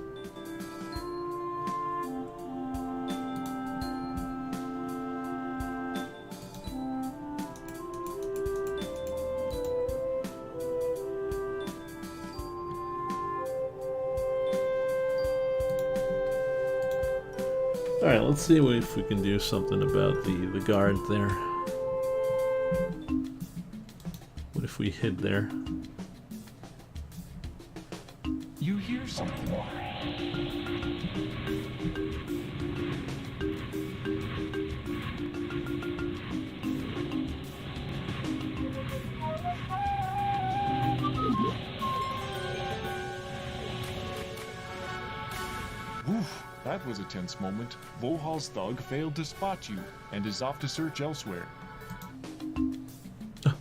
Alright, let's see if we can do something about the guard there. What if we hid there? You hear something. That was a tense moment. Vohal's thug failed to spot you and is off to search elsewhere.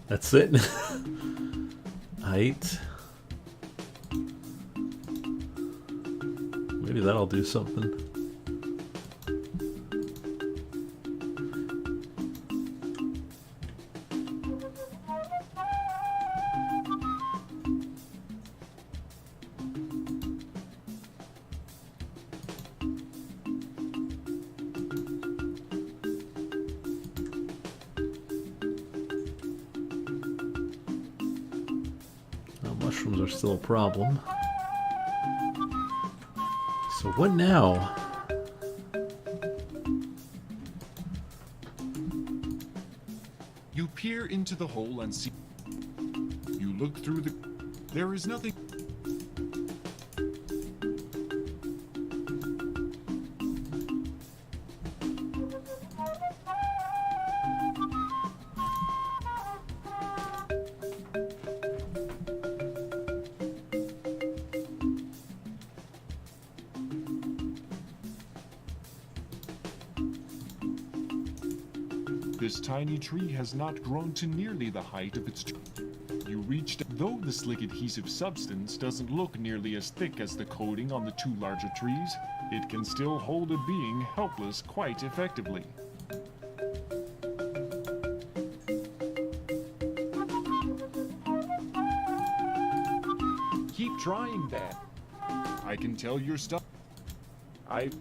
That's it. Height. Maybe that'll do something. Mushrooms are still a problem. So what now? You peer into the hole and see. You look through the. There is nothing. This tiny tree has not grown to nearly the height of its tree. You reached, though the slick adhesive substance doesn't look nearly as thick as the coating on the two larger trees, it can still hold a being helpless quite effectively. Keep trying that. I can tell you're stuck. I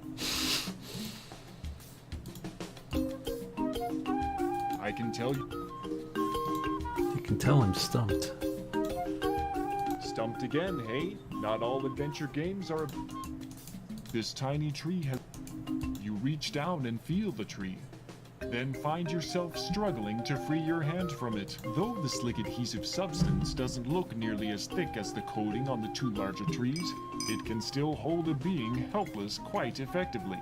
can tell you. You can tell I'm stumped. Stumped again, hey? Not all adventure games are. This tiny tree has. You reach down and feel the tree. Then find yourself struggling to free your hand from it. Though the slick adhesive substance doesn't look nearly as thick as the coating on the two larger trees, it can still hold a being helpless quite effectively.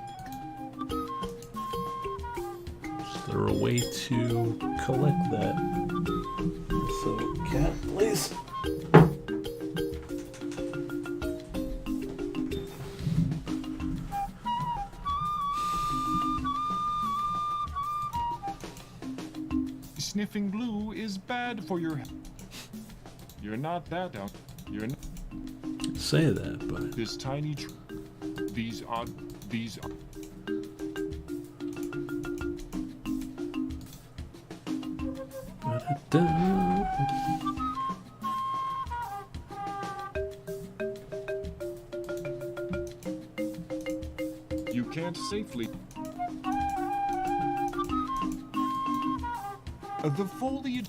Is there a way to collect that? So, cat, please. Sniffing glue is bad for your. You're not that out. You're not. Say that, but This tiny these odd. You can't safely. The foliage.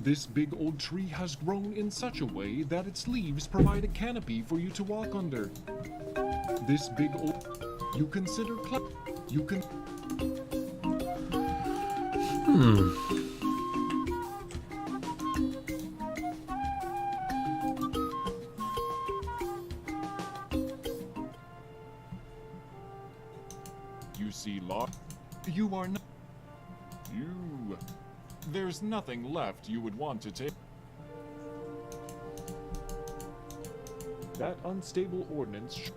This big old tree has grown in such a way that its leaves provide a canopy for you to walk under. This big old. You consider you can. You see, you are not. You. There's nothing left you would want to take. That unstable ordnance.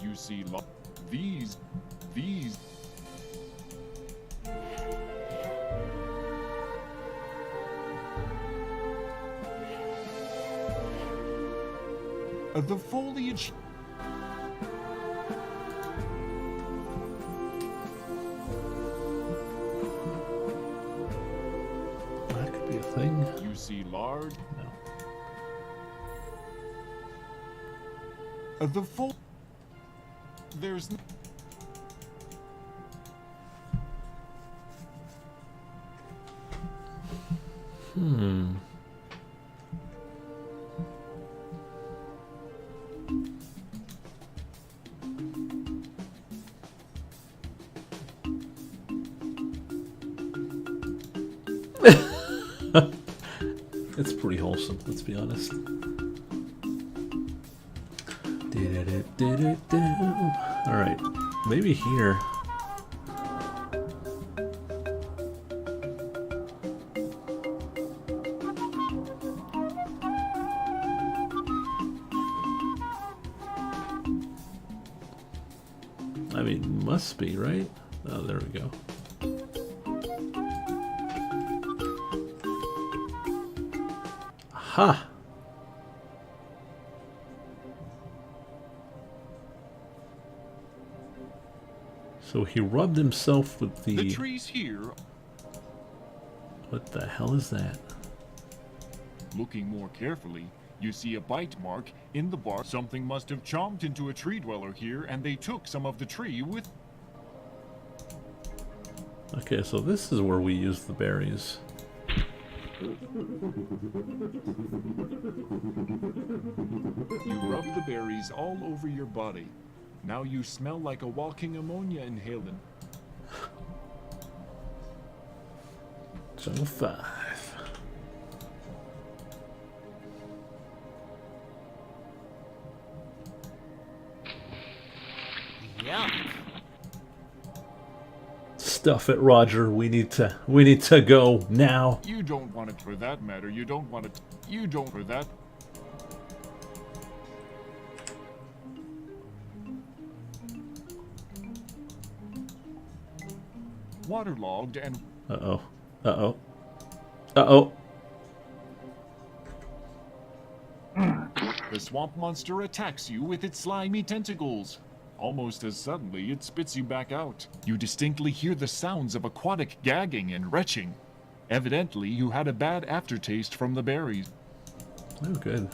You see, these. The foliage. that could be a thing. You see large. No. The full. There's. It's pretty wholesome, let's be honest. Alright, maybe here. I mean, must be, right? Oh, there we go. Aha! So he rubbed himself with The trees here. What the hell is that? Looking more carefully, you see a bite mark in the bark. Something must have chomped into a tree dweller here, and they took some of the tree with. Okay, so this is where we use the berries. You rub the berries all over your body. Now you smell like a walking ammonia inhalant. Channel 5. Yuck. Stuff it, Roger. We need to go now. You don't want it for that matter. You don't want it. You don't for that. Waterlogged and Uh-oh. Uh-oh. Uh-oh. the swamp monster attacks you with its slimy tentacles. Almost as suddenly, it spits you back out. You distinctly hear the sounds of aquatic gagging and retching. Evidently, you had a bad aftertaste from the berries. Oh, good.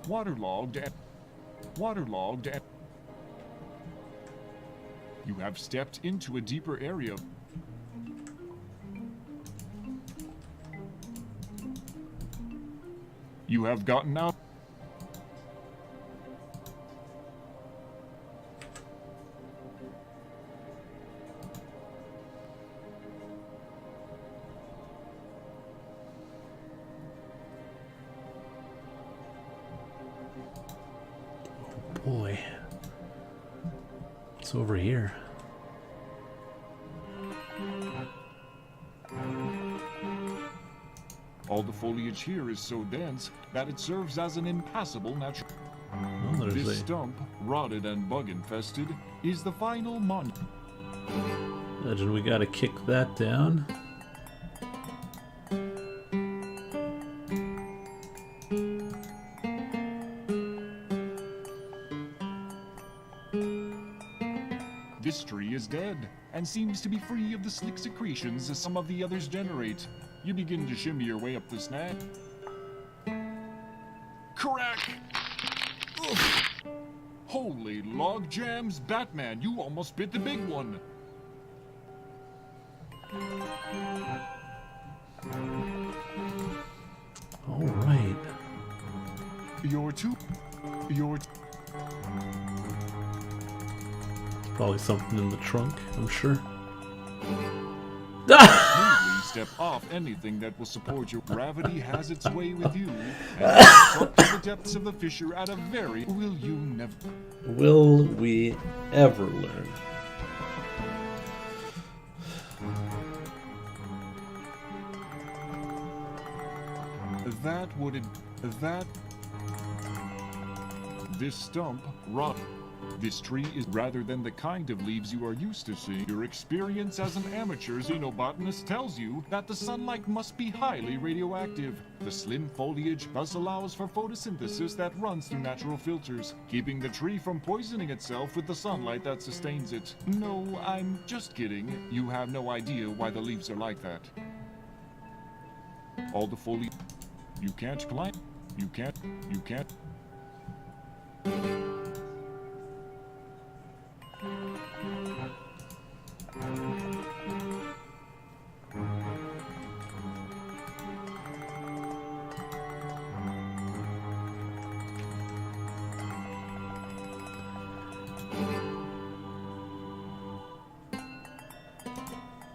Waterlogged and... You have stepped into a deeper area. You have gotten out. Boy. It's over here. All the foliage here is so dense that it serves as an impassable natural. Oh, there's This a... stump, rotted and bug-infested, is the final monument. Legend, we gotta kick that down. This tree is dead, and seems to be free of the slick secretions as some of the others generate. You begin to shimmy your way up the snag. Crack! Ugh. Holy log jams, Batman, you almost bit the big one! All right. You're Probably something in the trunk, I'm sure. smoothly step off anything that will support your gravity has its way with you, and suck to the depths of the fissure at a very will you never. Will we ever learn? This stump rot. This tree is rather than the kind of leaves you are used to seeing. Your experience as an amateur xenobotanist tells you that the sunlight must be highly radioactive. The slim foliage thus allows for photosynthesis that runs through natural filters, keeping the tree from poisoning itself with the sunlight that sustains it. No, I'm just kidding. You have no idea why the leaves are like that. All the foliage... You can't climb. You can't.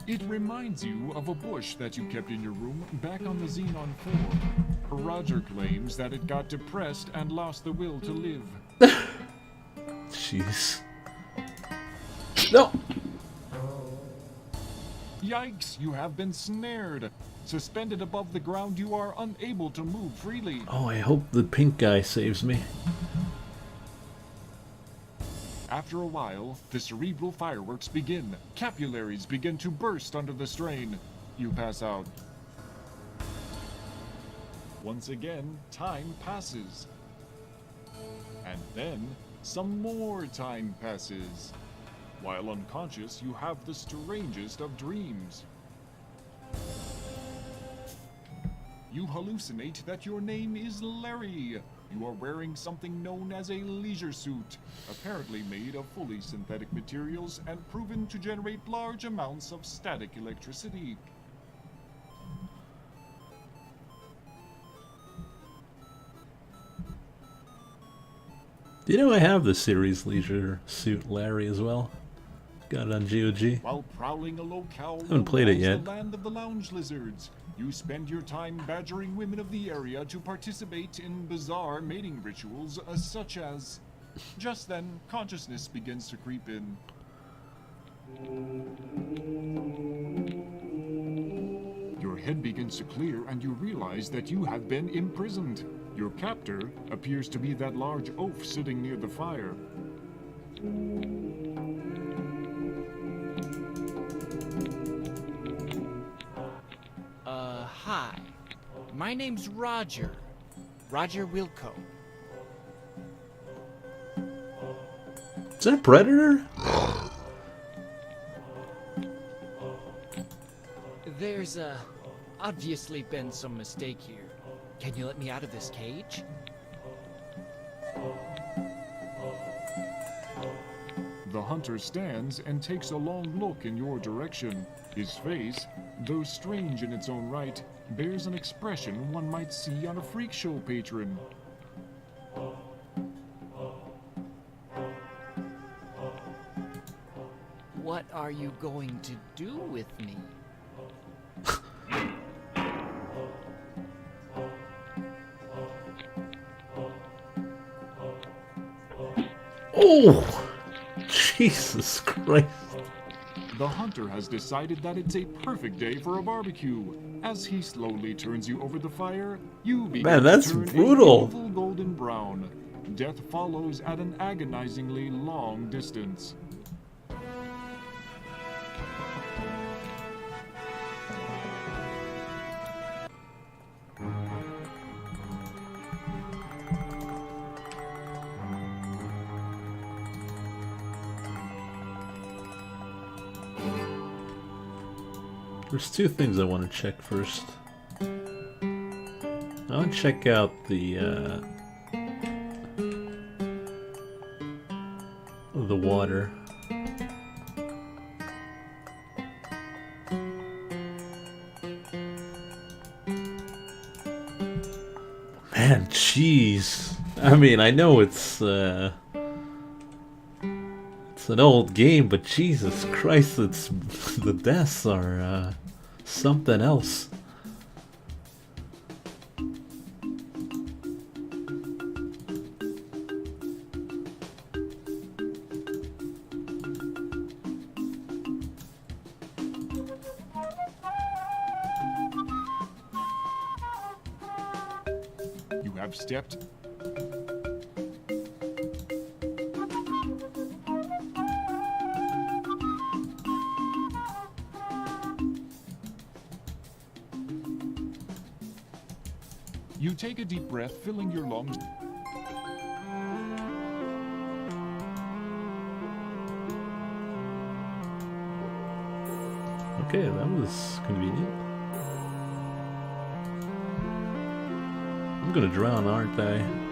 It reminds you of a bush that you kept in your room back on the Xenon 4. Roger claims that it got depressed and lost the will to live. Jeez. No! Yikes, you have been snared. Suspended above the ground, you are unable to move freely. Oh, I hope the pink guy saves me. After a while, the cerebral fireworks begin. Capillaries begin to burst under the strain. You pass out. Once again, time passes. And then, some more time passes. While unconscious, you have the strangest of dreams. You hallucinate that your name is Larry. You are wearing something known as a leisure suit, apparently made of fully synthetic materials and proven to generate large amounts of static electricity. Do you know I have the series Leisure Suit Larry as well? Got it on GOG. While prowling a locale Haven't played it known as yet. the land of the lounge lizards, you spend your time badgering women of the area to participate in bizarre mating rituals such as... Just then, consciousness begins to creep in. Your head begins to clear and you realize that you have been imprisoned. Your captor appears to be that large oaf sitting near the fire. Hi. My name's Roger. Roger Wilco. Is that a predator? There's, obviously been some mistake here. Can you let me out of this cage? The hunter stands and takes a long look in your direction. His face, though strange in its own right, bears an expression one might see on a freak show patron. What are you going to do with me? Oh! Jesus Christ. The hunter has decided that it's a perfect day for a barbecue. As he slowly turns you over the fire, you begin Man, that's to turn brutal. a beautiful golden brown. Death follows at an agonizingly long distance. There's two things I want to check first. I want to check out the water. Man, jeez. I mean, I know it's an old game, but Jesus Christ, it's the deaths are something else. You have stepped You take a deep breath, filling your lungs. Okay, that was convenient. I'm gonna drown, aren't I?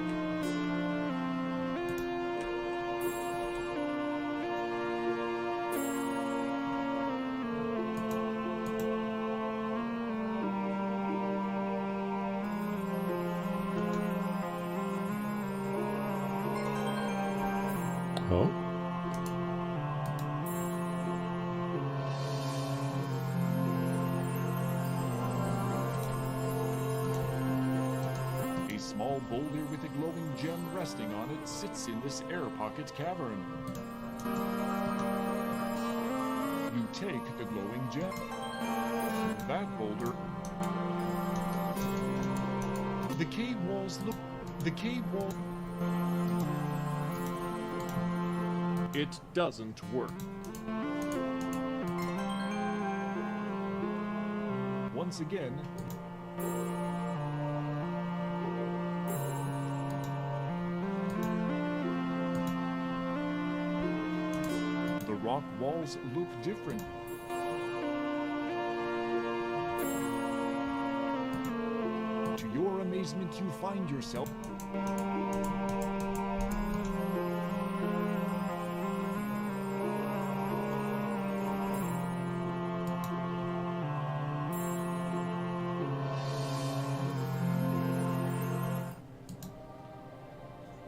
Oh. small boulder with a glowing gem resting on it sits in this air pocket cavern. You take the glowing gem. That boulder. The cave walls look. The cave wall. It doesn't work. Once again, the rock walls look different. To your amazement, you find yourself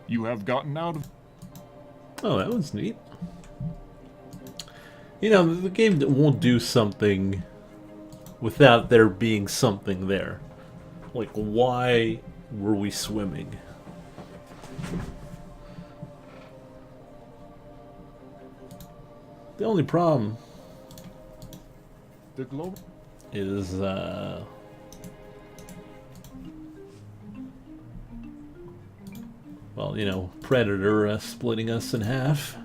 you have gotten out of. Oh, that was neat. You know, the game won't do something without there being something there. Like, why were we swimming? The only problem The glow. is, well, you know, Predator splitting us in half.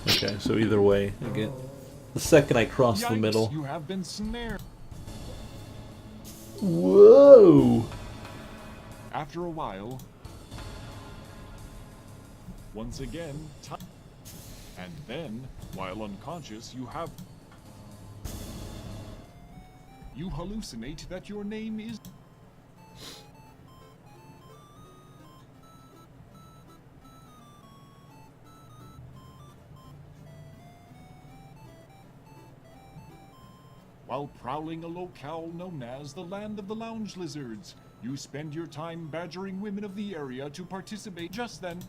Okay, so either way, again, the second I cross the Yikes, middle. you have been snared. Whoa! After a while, once again, and then, while unconscious, you hallucinate that your name is. While prowling a locale known as the Land of the Lounge Lizards, you spend your time badgering women of the area to participate. Just then,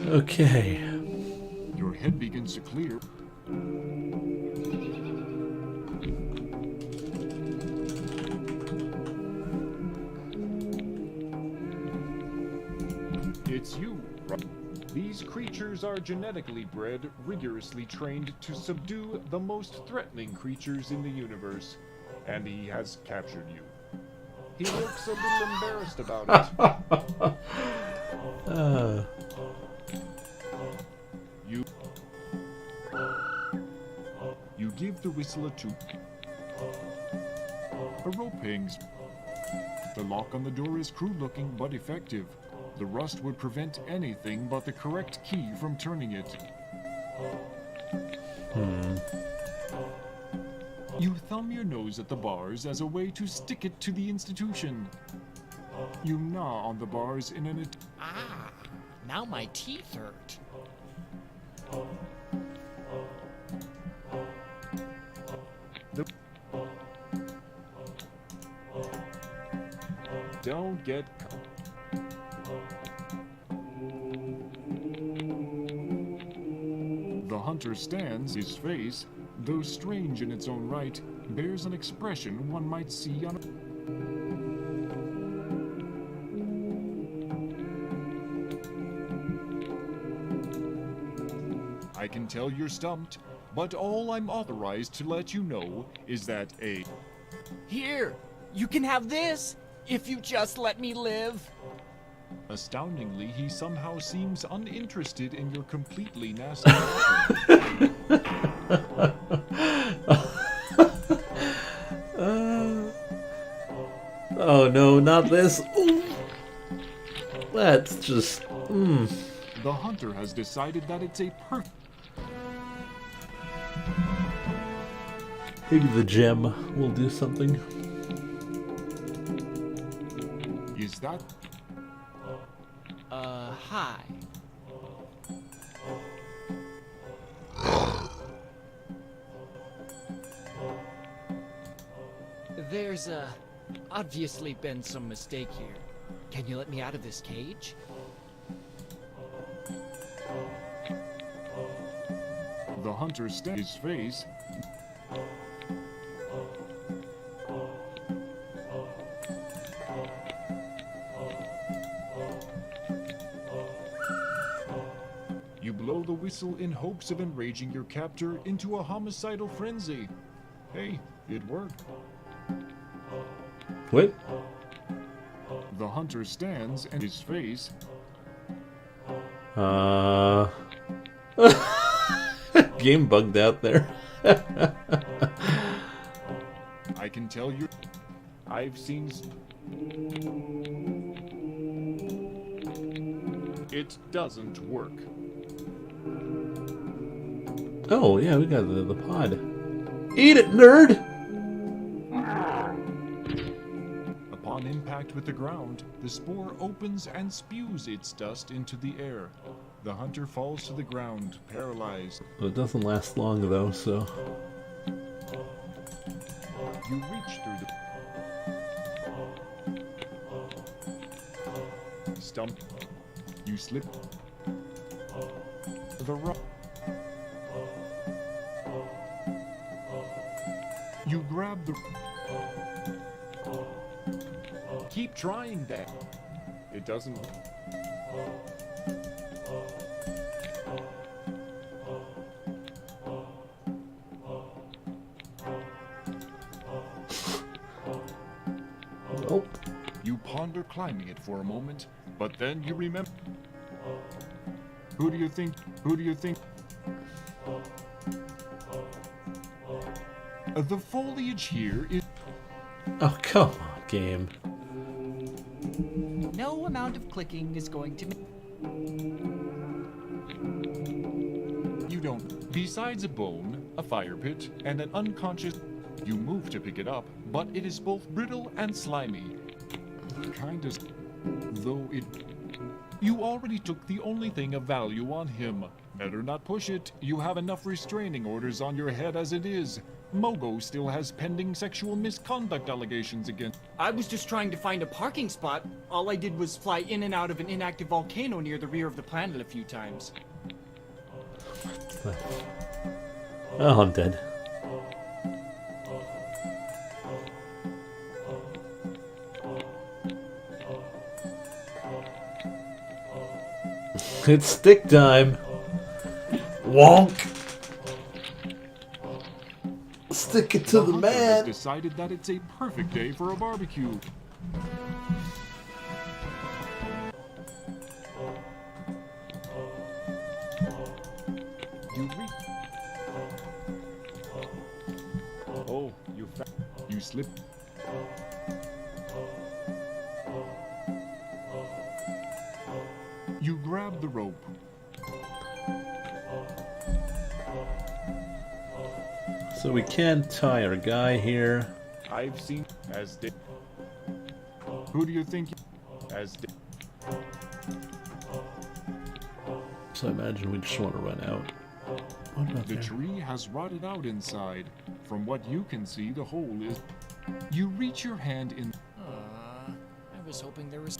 Okay. your head begins to clear. It's you, right? These creatures are genetically bred, rigorously trained to subdue the most threatening creatures in the universe, and he has captured you. He looks a little embarrassed about it. You give the whistle a toot. A rope hangs. The lock on the door is crude-looking but effective. The rust would prevent anything but the correct key from turning it. You thumb your nose at the bars as a way to stick it to the institution. You gnaw on the bars in an Ah, now my teeth hurt. Don't get. The hunter stands, his face, though strange in its own right, bears an expression one might see on I can tell you're stumped, but all I'm authorized to let you know is that a Here, you can have this if you just let me live. Astoundingly, he somehow seems uninterested in your completely nasty offer. Oh no, not this. Ooh. That's just. The hunter has decided that it's a perfect. Maybe the gem will do something. Is that? Hi. There's, obviously been some mistake here. Can you let me out of this cage? The hunter his face. You blow the whistle in hopes of enraging your captor into a homicidal frenzy. Hey, it worked. What? The hunter stands and his face. Game bugged out there. I can tell you, I've seen. It doesn't work. Oh, yeah, we got the pod. Eat it, nerd! Upon impact with the ground, the spore opens and spews its dust into the air. The hunter falls to the ground, paralyzed. Well, it doesn't last long, though, so... You reach through the stump. You slip the rock. You grab the. Keep trying that. It doesn't. Nope. You ponder climbing it for a moment, but then you remember. Who do you think? Who do you think? The foliage here is. Oh, come on, game. No amount of clicking is going to make... You don't. Besides a bone, a fire pit, and an unconscious. You move to pick it up, but it is both brittle and slimy. Kinda. Though it. You already took the only thing of value on him. Better not push it. You have enough restraining orders on your head as it is. Mogo still has pending sexual misconduct allegations against. I was just trying to find a parking spot. All I did was fly in and out of an inactive volcano near the rear of the planet a few times. Oh, I'm dead. It's stick time. Wonk. Stick it to the hunter has man. decided that it's a perfect day for a barbecue. You Oh, you slip. You grab the rope. So we can tie our guy here. I've seen as did. Who do you think? As did. So I imagine we just want to run out. What about The there? tree has rotted out inside. From what you can see, the hole is. You reach your hand in. I was hoping there was...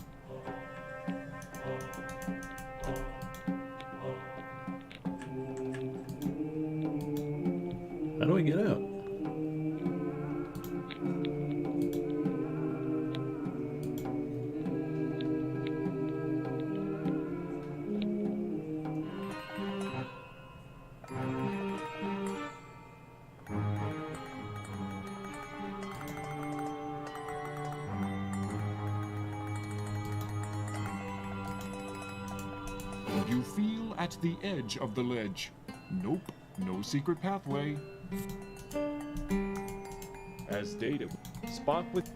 How do we get out? You feel at the edge of the ledge. Nope, no secret pathway. As data, spot with.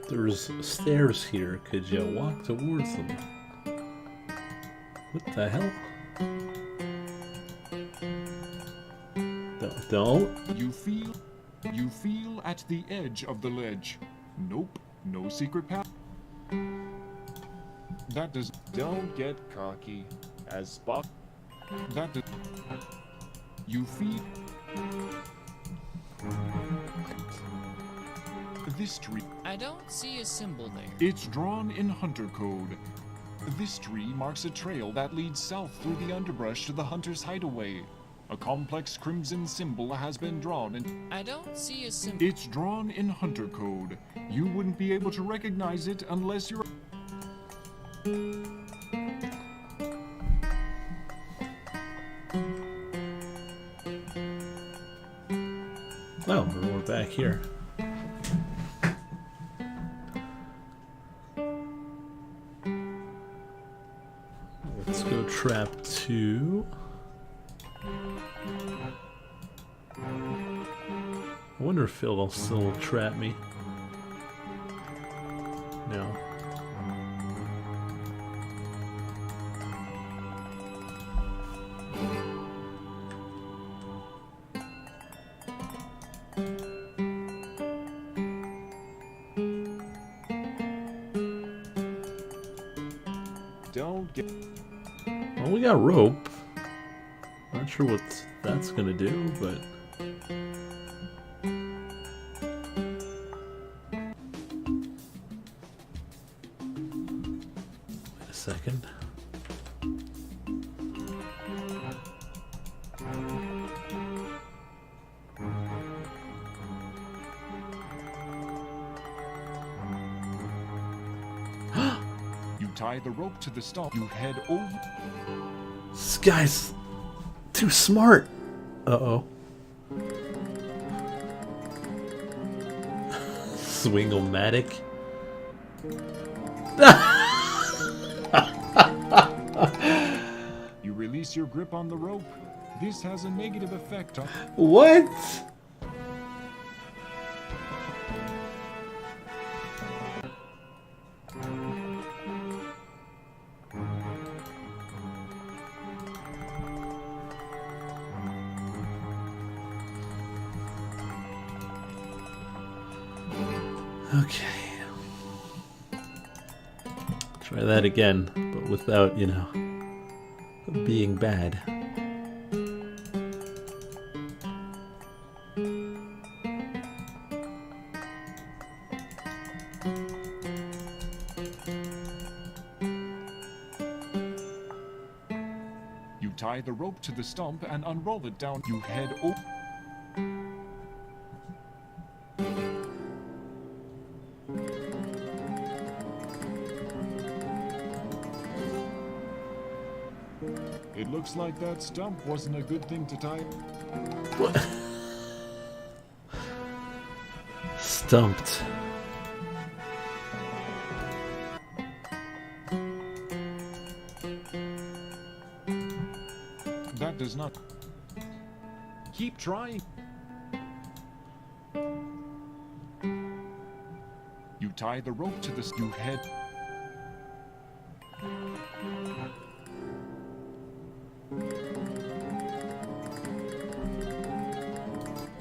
There's stairs here. Could you walk towards them? What the hell? Don't. You feel at the edge of the ledge. Nope, no secret path. That does. Don't get cocky. As Spock. That does. You feel. This tree. I don't see a symbol there. It's drawn in Hunter Code. This tree marks a trail that leads south through the underbrush to the hunter's hideaway. A complex crimson symbol has been drawn and I don't see a symbol. it's drawn in Hunter Code. You wouldn't be able to recognize it unless you're... Oh, we're back here. Let's go trap 2. I wonder if Phil will still trap me. No. Don't get... Well, we got rope. Not sure what that's gonna do, but... Wait a second. You tie the rope to the stump. You head over... This guy's too smart. Uh-oh. Swing-o-matic. You release your grip on the rope. This has a negative effect on... What? Okay. Try that again, but without, you know, being bad. You tie the rope to the stump and unroll it down. You head over... It looks like that stump wasn't a good thing to tie. What? Stumped. That does not... Keep trying. You tie the rope to the... You head...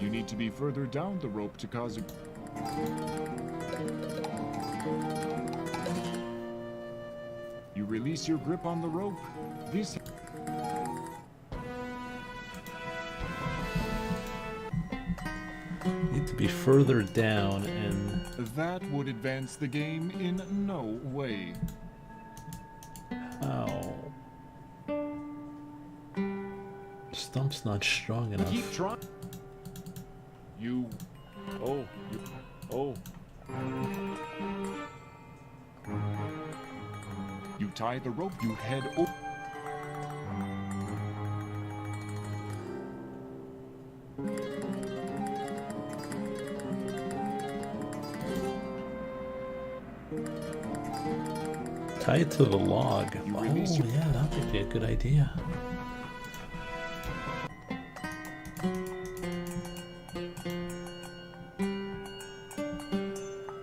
You need to be further down the rope to cause a... You release your grip on the rope. This... Need to be further down and... That would advance the game in no way. How? Stump's not strong enough. Keep trying. You... Oh. You... Oh. You tie the rope. You head over. Tie it to the log. You Oh, release your- yeah, that would be a good idea.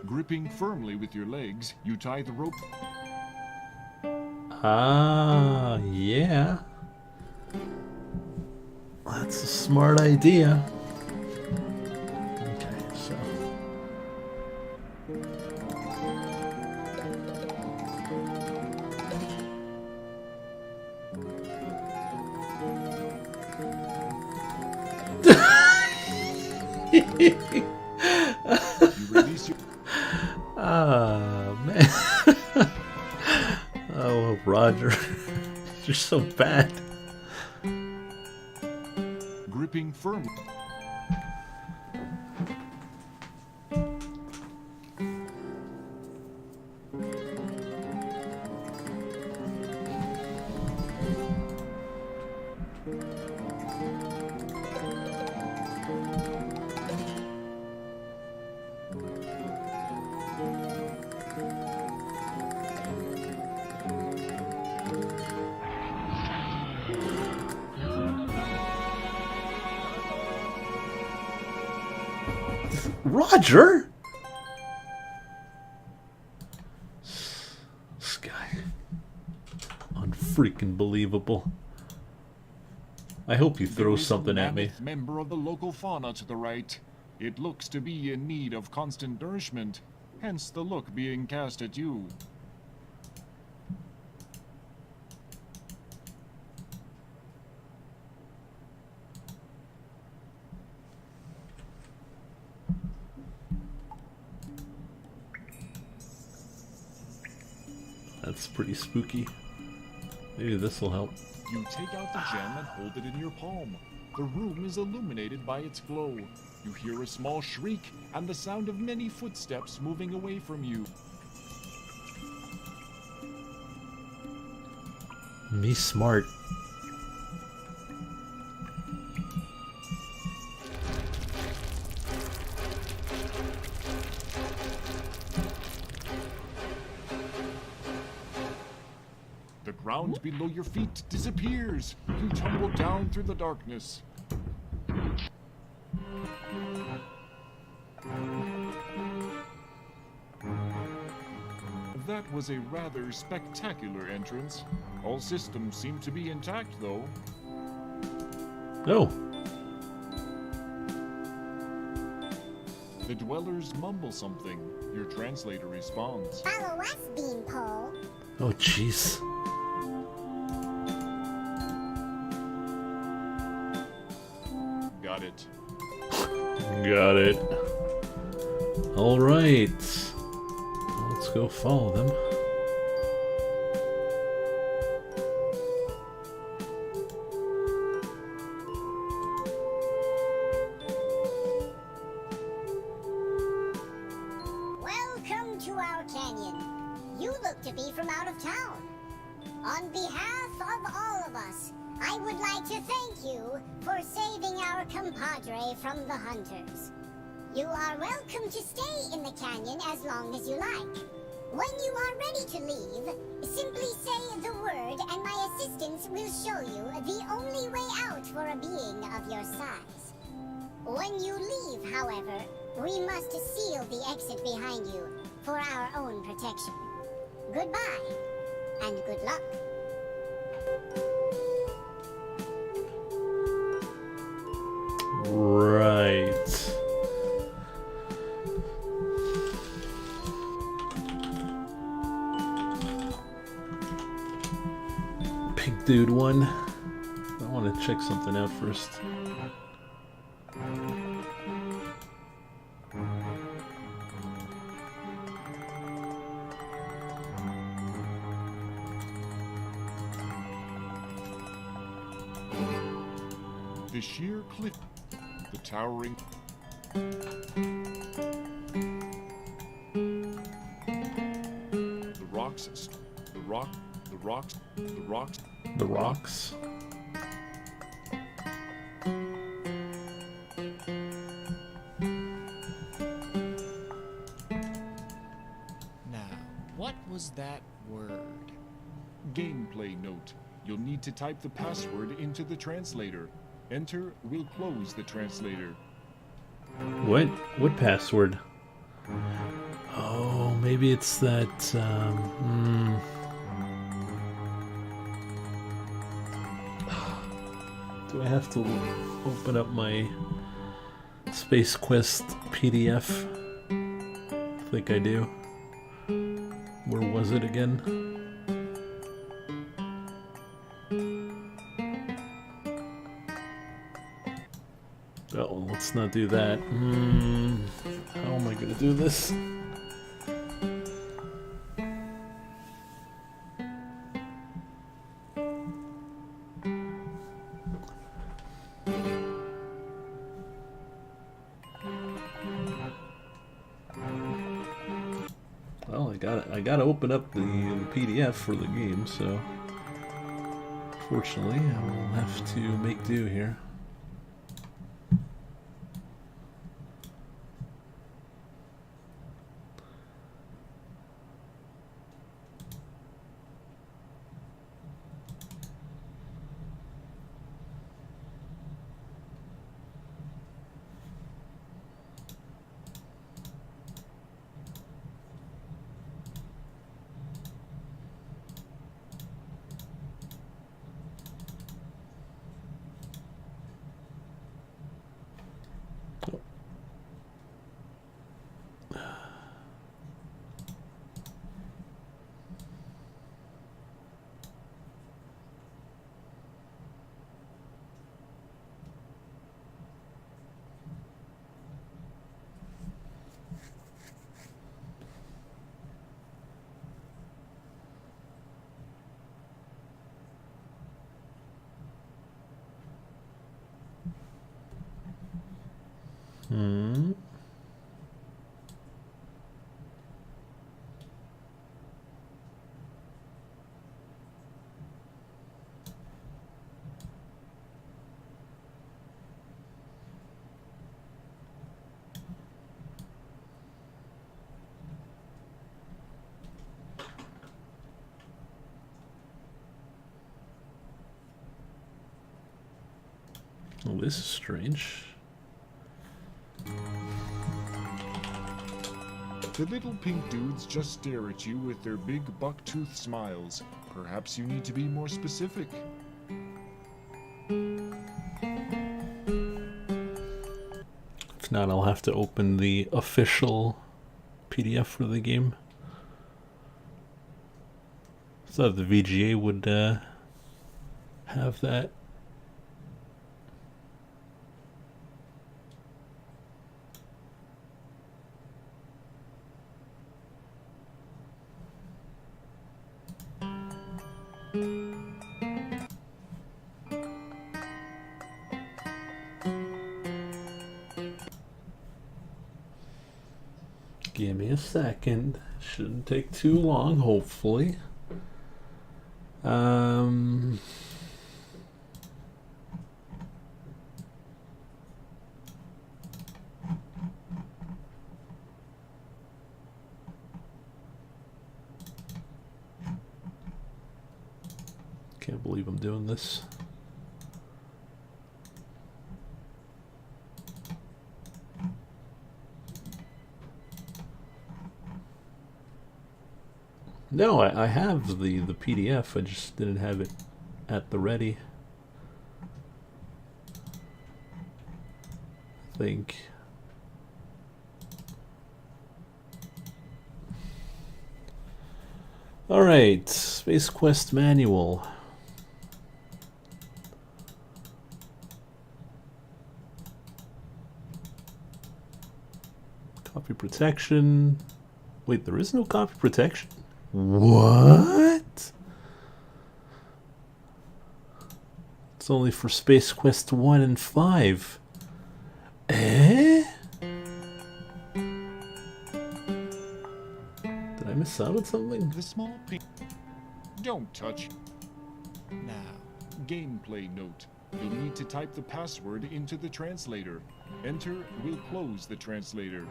Gripping firmly with your legs, you tie the rope. Ah, yeah. That's a smart idea. release your Ah, man. Oh, Roger. You're so bad. gripping firmly. Roger? This guy. Unfreaking believable. I hope you throw There is a something at me. mammoth member of the local fauna to the right. It looks to be in need of constant nourishment, hence the look being cast at you. That's pretty spooky. Maybe this will help. You take out the gem and hold it in your palm. The room is illuminated by its glow. You hear a small shriek and the sound of many footsteps moving away from you. Me smart. The ground below your feet disappears. You tumble down through the darkness. That was a rather spectacular entrance. All systems seem to be intact, though. Oh. The dwellers mumble something. Your translator responds. Follow us, Beanpole. Oh, jeez. Got it. Got it. Alright. Let's go follow them. Welcome to our canyon. You look to be from out of town. On behalf of all of us, I would like to thank you for saving our compadre from the hunters. You are welcome to stay in the canyon as long as you like. When you are ready to leave, simply say the word and my assistants will show you the only way out for a being of your size. When you leave, however, we must seal the exit behind you for our own protection. Goodbye, and good luck. Right. Pink dude one. I want to check something out first. The sheer cliff, the towering. The rocks, the rocks. The rocks. Now, what was that word? Gameplay note. You'll need to type the password into the translator. Enter will close the translator. What? What password? Oh, maybe it's that, Do I have to open up my Space Quest PDF? I think I do. Where was it again? Oh, let's not do that. How am I gonna do this? Well, I gotta open up the PDF for the game, so fortunately I will have to make do here. Well, this is strange. The little pink dudes just stare at you with their big buck-toothed smiles. Perhaps you need to be more specific. If not, I'll have to open the official PDF for the game. So the VGA would have that. Give me a second. Shouldn't take too long, hopefully. Can't believe I'm doing this. No, I have the PDF, I just didn't have it at the ready. I think. Alright, Space Quest Manual. Copy protection. Wait, there is no copy protection? What? It's only for Space Quest 1 and 5. Eh? Did I miss out on something? The small pink... Don't touch. Now, Gameplay note. You'll need to type the password into the translator. Enter will close the translator.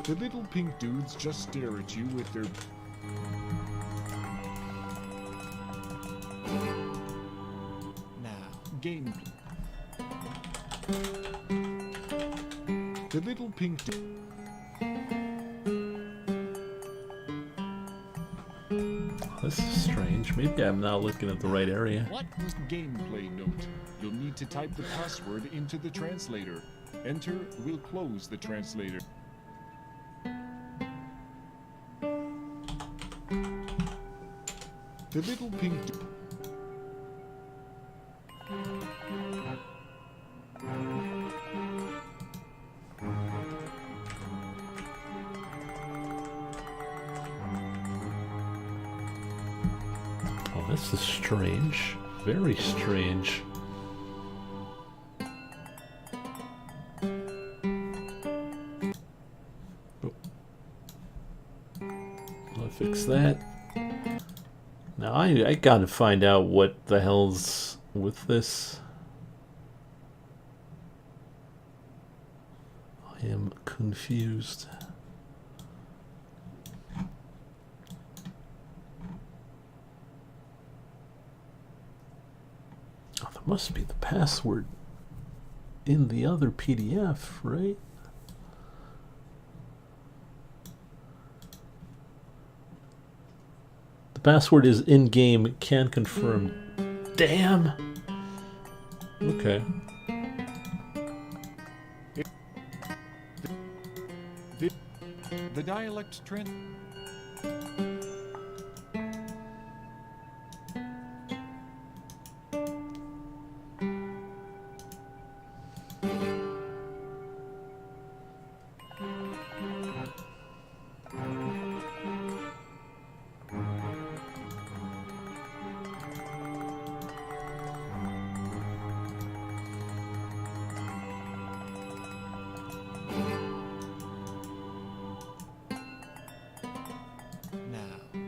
The little pink dudes just stare at you with their... now, Game... The little pink... This is strange. Maybe I'm not looking at the right area. what was Gameplay note. You'll need to type the password into the translator. Enter will close the translator. The little pink... This is strange. Very strange. Oh. I'll fix that. Now I gotta find out what the hell's with this. I am confused. Oh, there must be the password in the other PDF, right? The password is in-game, can confirm. Damn! Okay. The dialect trend.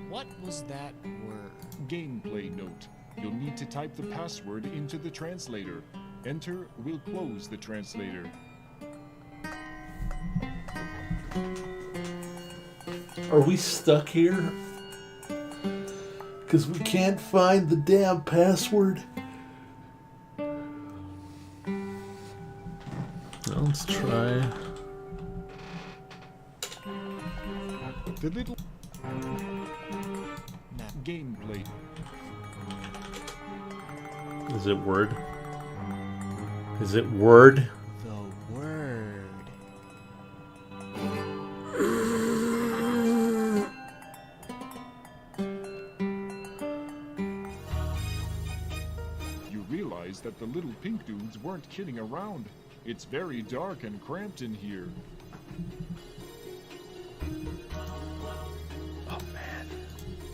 What was that word? Gameplay note. You'll need to type the password into the translator. Enter will close the translator. Are we stuck here? Because we can't find the damn password. Well, let's try. The little gameplay. Is it Word? Is it Word? The word. You realize that the little pink dudes weren't kidding around. It's very dark and cramped in here.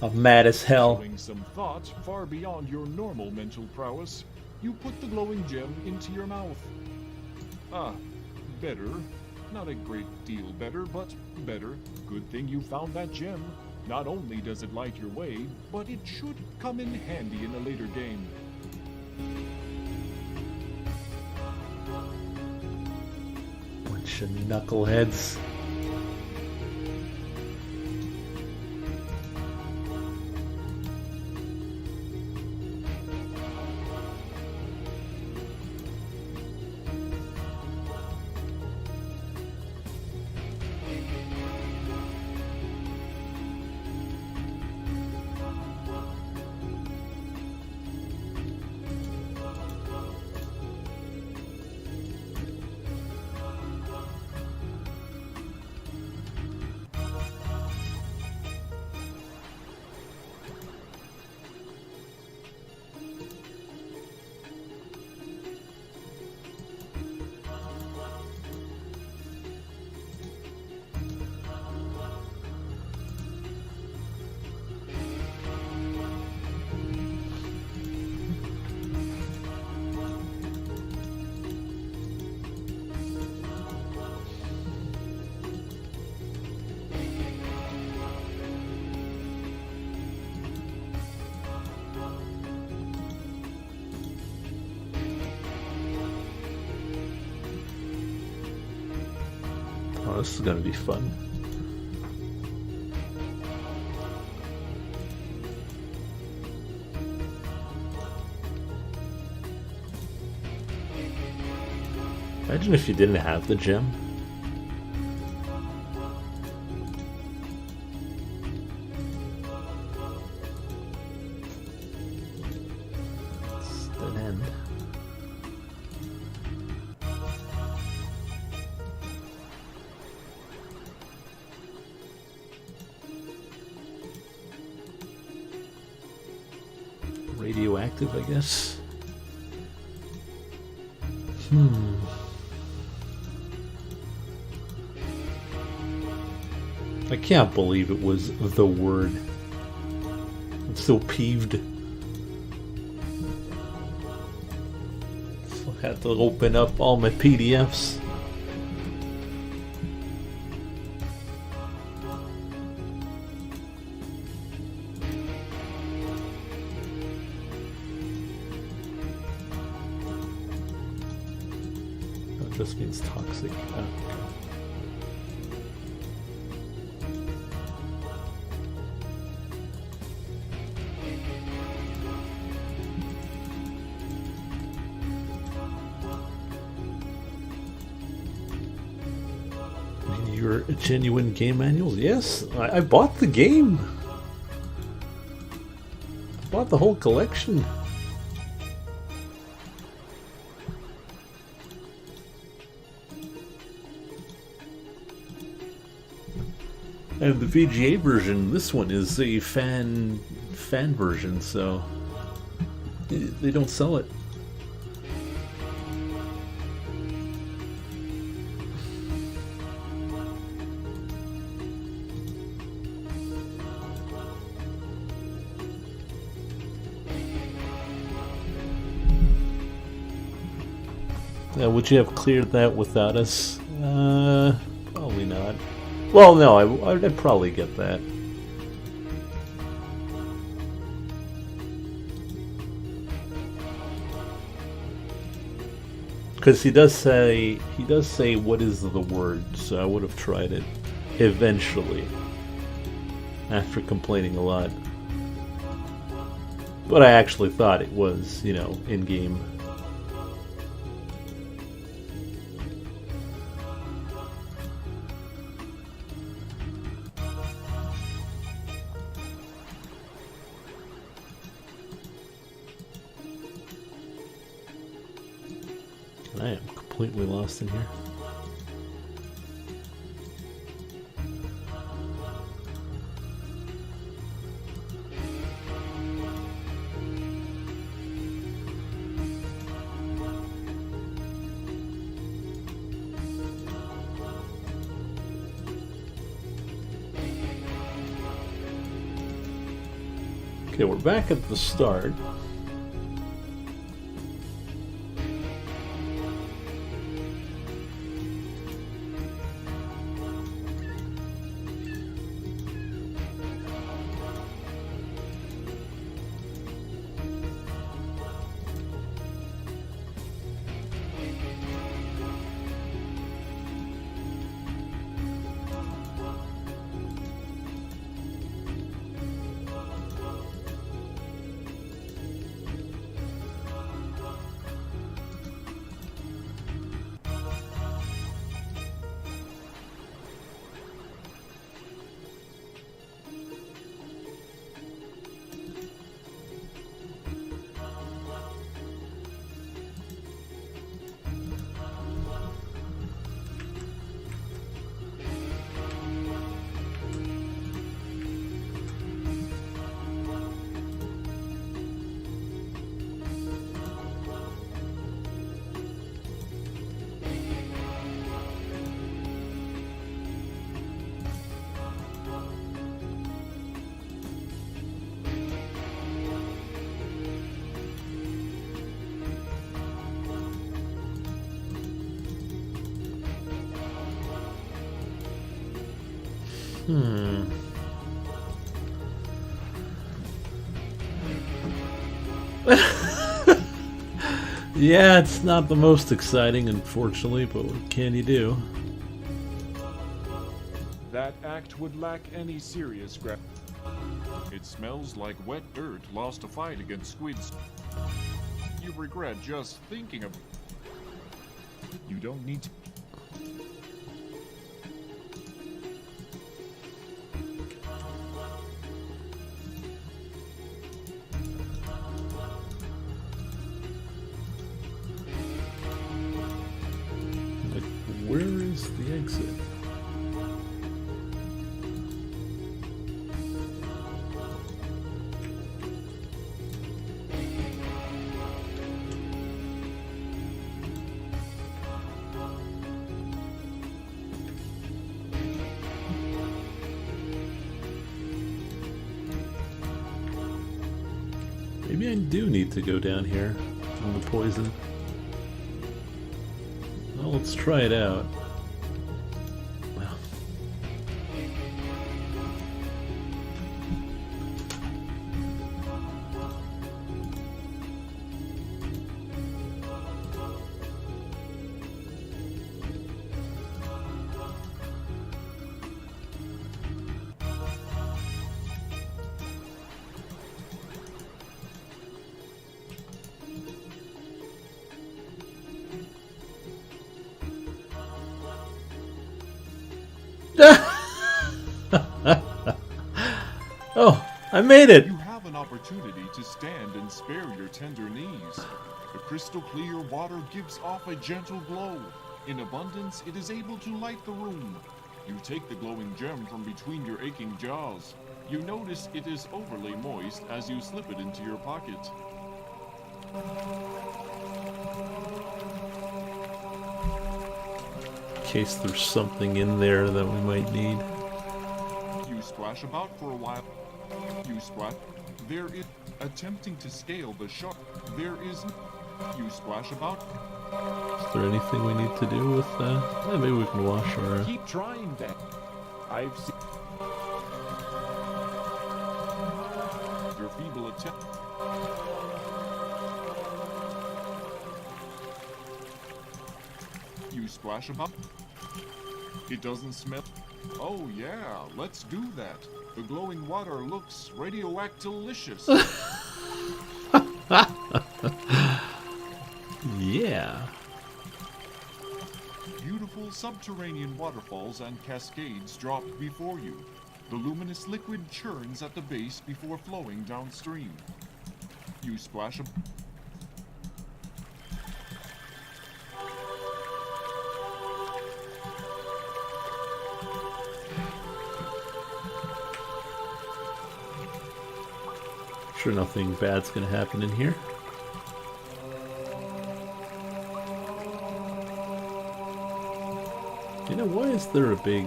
I'm mad as hell. Showing some thought far beyond your normal mental prowess, you put the glowing gem into your mouth. Ah, better. Not a great deal better, but better. Good thing you found that gem. Not only does it light your way, but it should come in handy in a later game. Bunch of knuckleheads. Oh, this is gonna be fun. Imagine if you didn't have the gem. It's dead end. Radioactive, I guess. I can't believe it was the word. I'm so peeved. Had to open up all my PDFs. That just means toxic. Oh, okay. Your genuine game manuals? Yes, I bought the game. I bought the whole collection. And the VGA version, this one is a fan version, so they don't sell it. Would you have cleared that without us? Probably not. Well, no, I'd probably get that. Because he does say what is the word, so I would have tried it eventually. After complaining a lot. But I actually thought it was, you know, in-game. I am completely lost in here. Okay, we're back at the start. Yeah, it's not the most exciting, unfortunately, but what can you do? That act would lack any serious It smells like wet dirt lost a fight against squids. You regret just thinking of it. You don't need to. Where is the exit? Maybe I do need to go down here from the poison. Well, let's try it out. Well. Oh, I made it! You have an opportunity to stand and spare your tender knees. The crystal clear water gives off a gentle glow. In abundance, it is able to light the room. You take the glowing gem from between your aching jaws. You notice it is overly moist as you slip it into your pocket. In case there's something in there that we might need. You splash about for a while. You splash. There is attempting to scale the shark. There is. You splash about. Is there anything we need to do with that? Yeah, maybe we can wash our... Keep trying that. I've seen your feeble attempt. You splash about. It doesn't smell. Oh yeah, let's do that. The glowing water looks radioactive-delicious. Yeah. Beautiful subterranean waterfalls and cascades drop before you. The luminous liquid churns at the base before flowing downstream. You splash a... Sure nothing bad's gonna happen in here. You know, why is there a big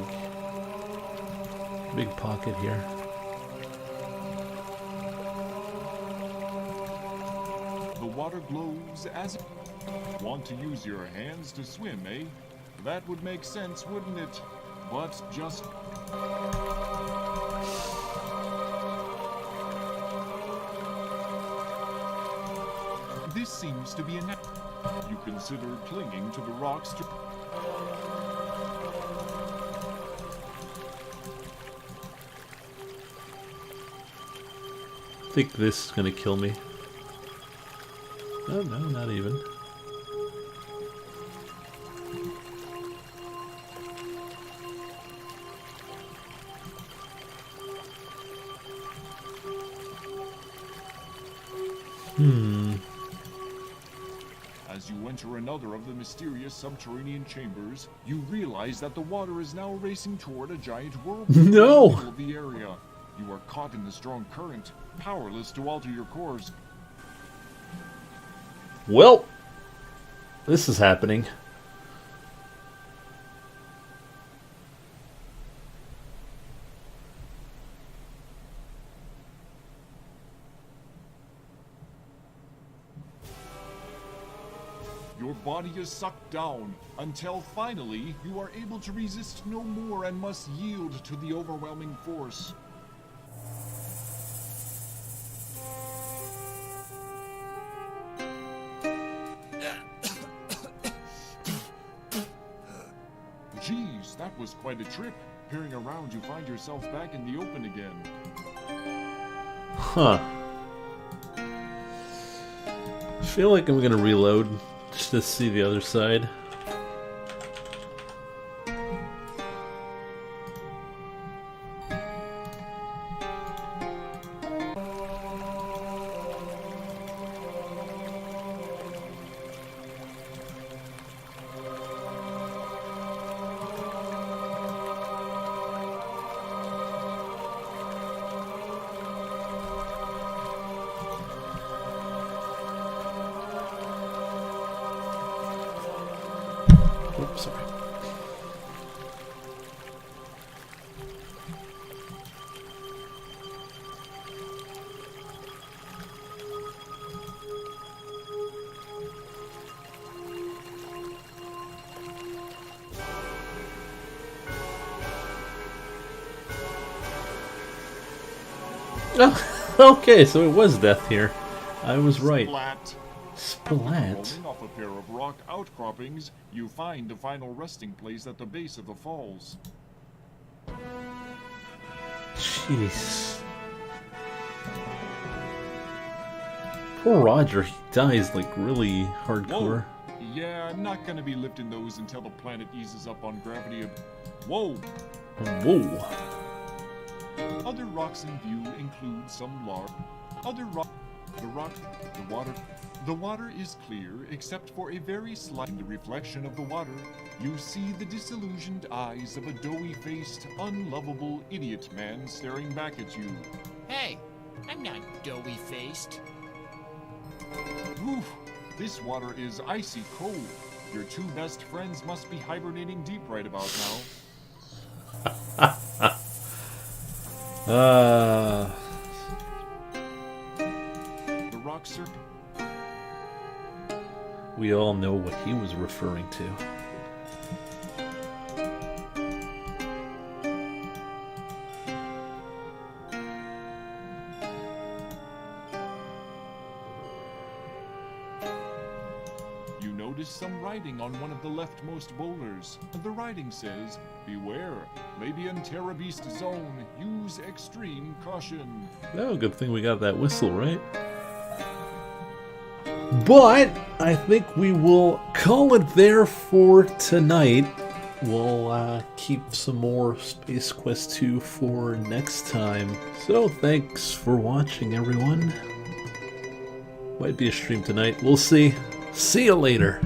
pocket here? The water glows as... Want to use your hands to swim, eh? That would make sense, wouldn't it? But just... This seems to be a net. You consider clinging to the rocks to... I think this is gonna kill me. Oh no, not even. As you enter another of the mysterious subterranean chambers, you realize that the water is now racing toward a giant whirlpool No! in the middle of the area. You are caught in the strong current, powerless to alter your course. Well, this is happening. Your body is sucked down, until finally you are able to resist no more and must yield to the overwhelming force. Geez, that was quite a trip. Peering around, you find yourself back in the open again. Huh. I feel like I'm gonna reload just to see the other side. Oops, sorry. Oh, okay, so it was death here. I was right. Splat. Splat? Rolling off a pair of rock outcroppings, you find a final resting place at the base of the falls. Jeez. Poor Roger, he dies like really hardcore. Whoa. Yeah, I'm not gonna be lifting those until the planet eases up on gravity. Whoa! Whoa. Other rocks in view include some large. The water is clear except for a very slight. In the reflection of the water, you see the disillusioned eyes of a doughy-faced, unlovable idiot man staring back at you. Hey, I'm not doughy-faced. Whew, this water is icy cold. Your two best friends must be hibernating deep right about now. The rock serpent. We all know what he was referring to. You notice some writing on one of the leftmost boulders. The writing says, "Beware, Labian Terra Beast Zone. Use extreme caution." Oh, good thing we got that whistle, right? But I think we will call it there for tonight. We'll keep some more Space Quest 2 for next time. So thanks for watching, everyone. Might be a stream tonight. We'll see. See you later.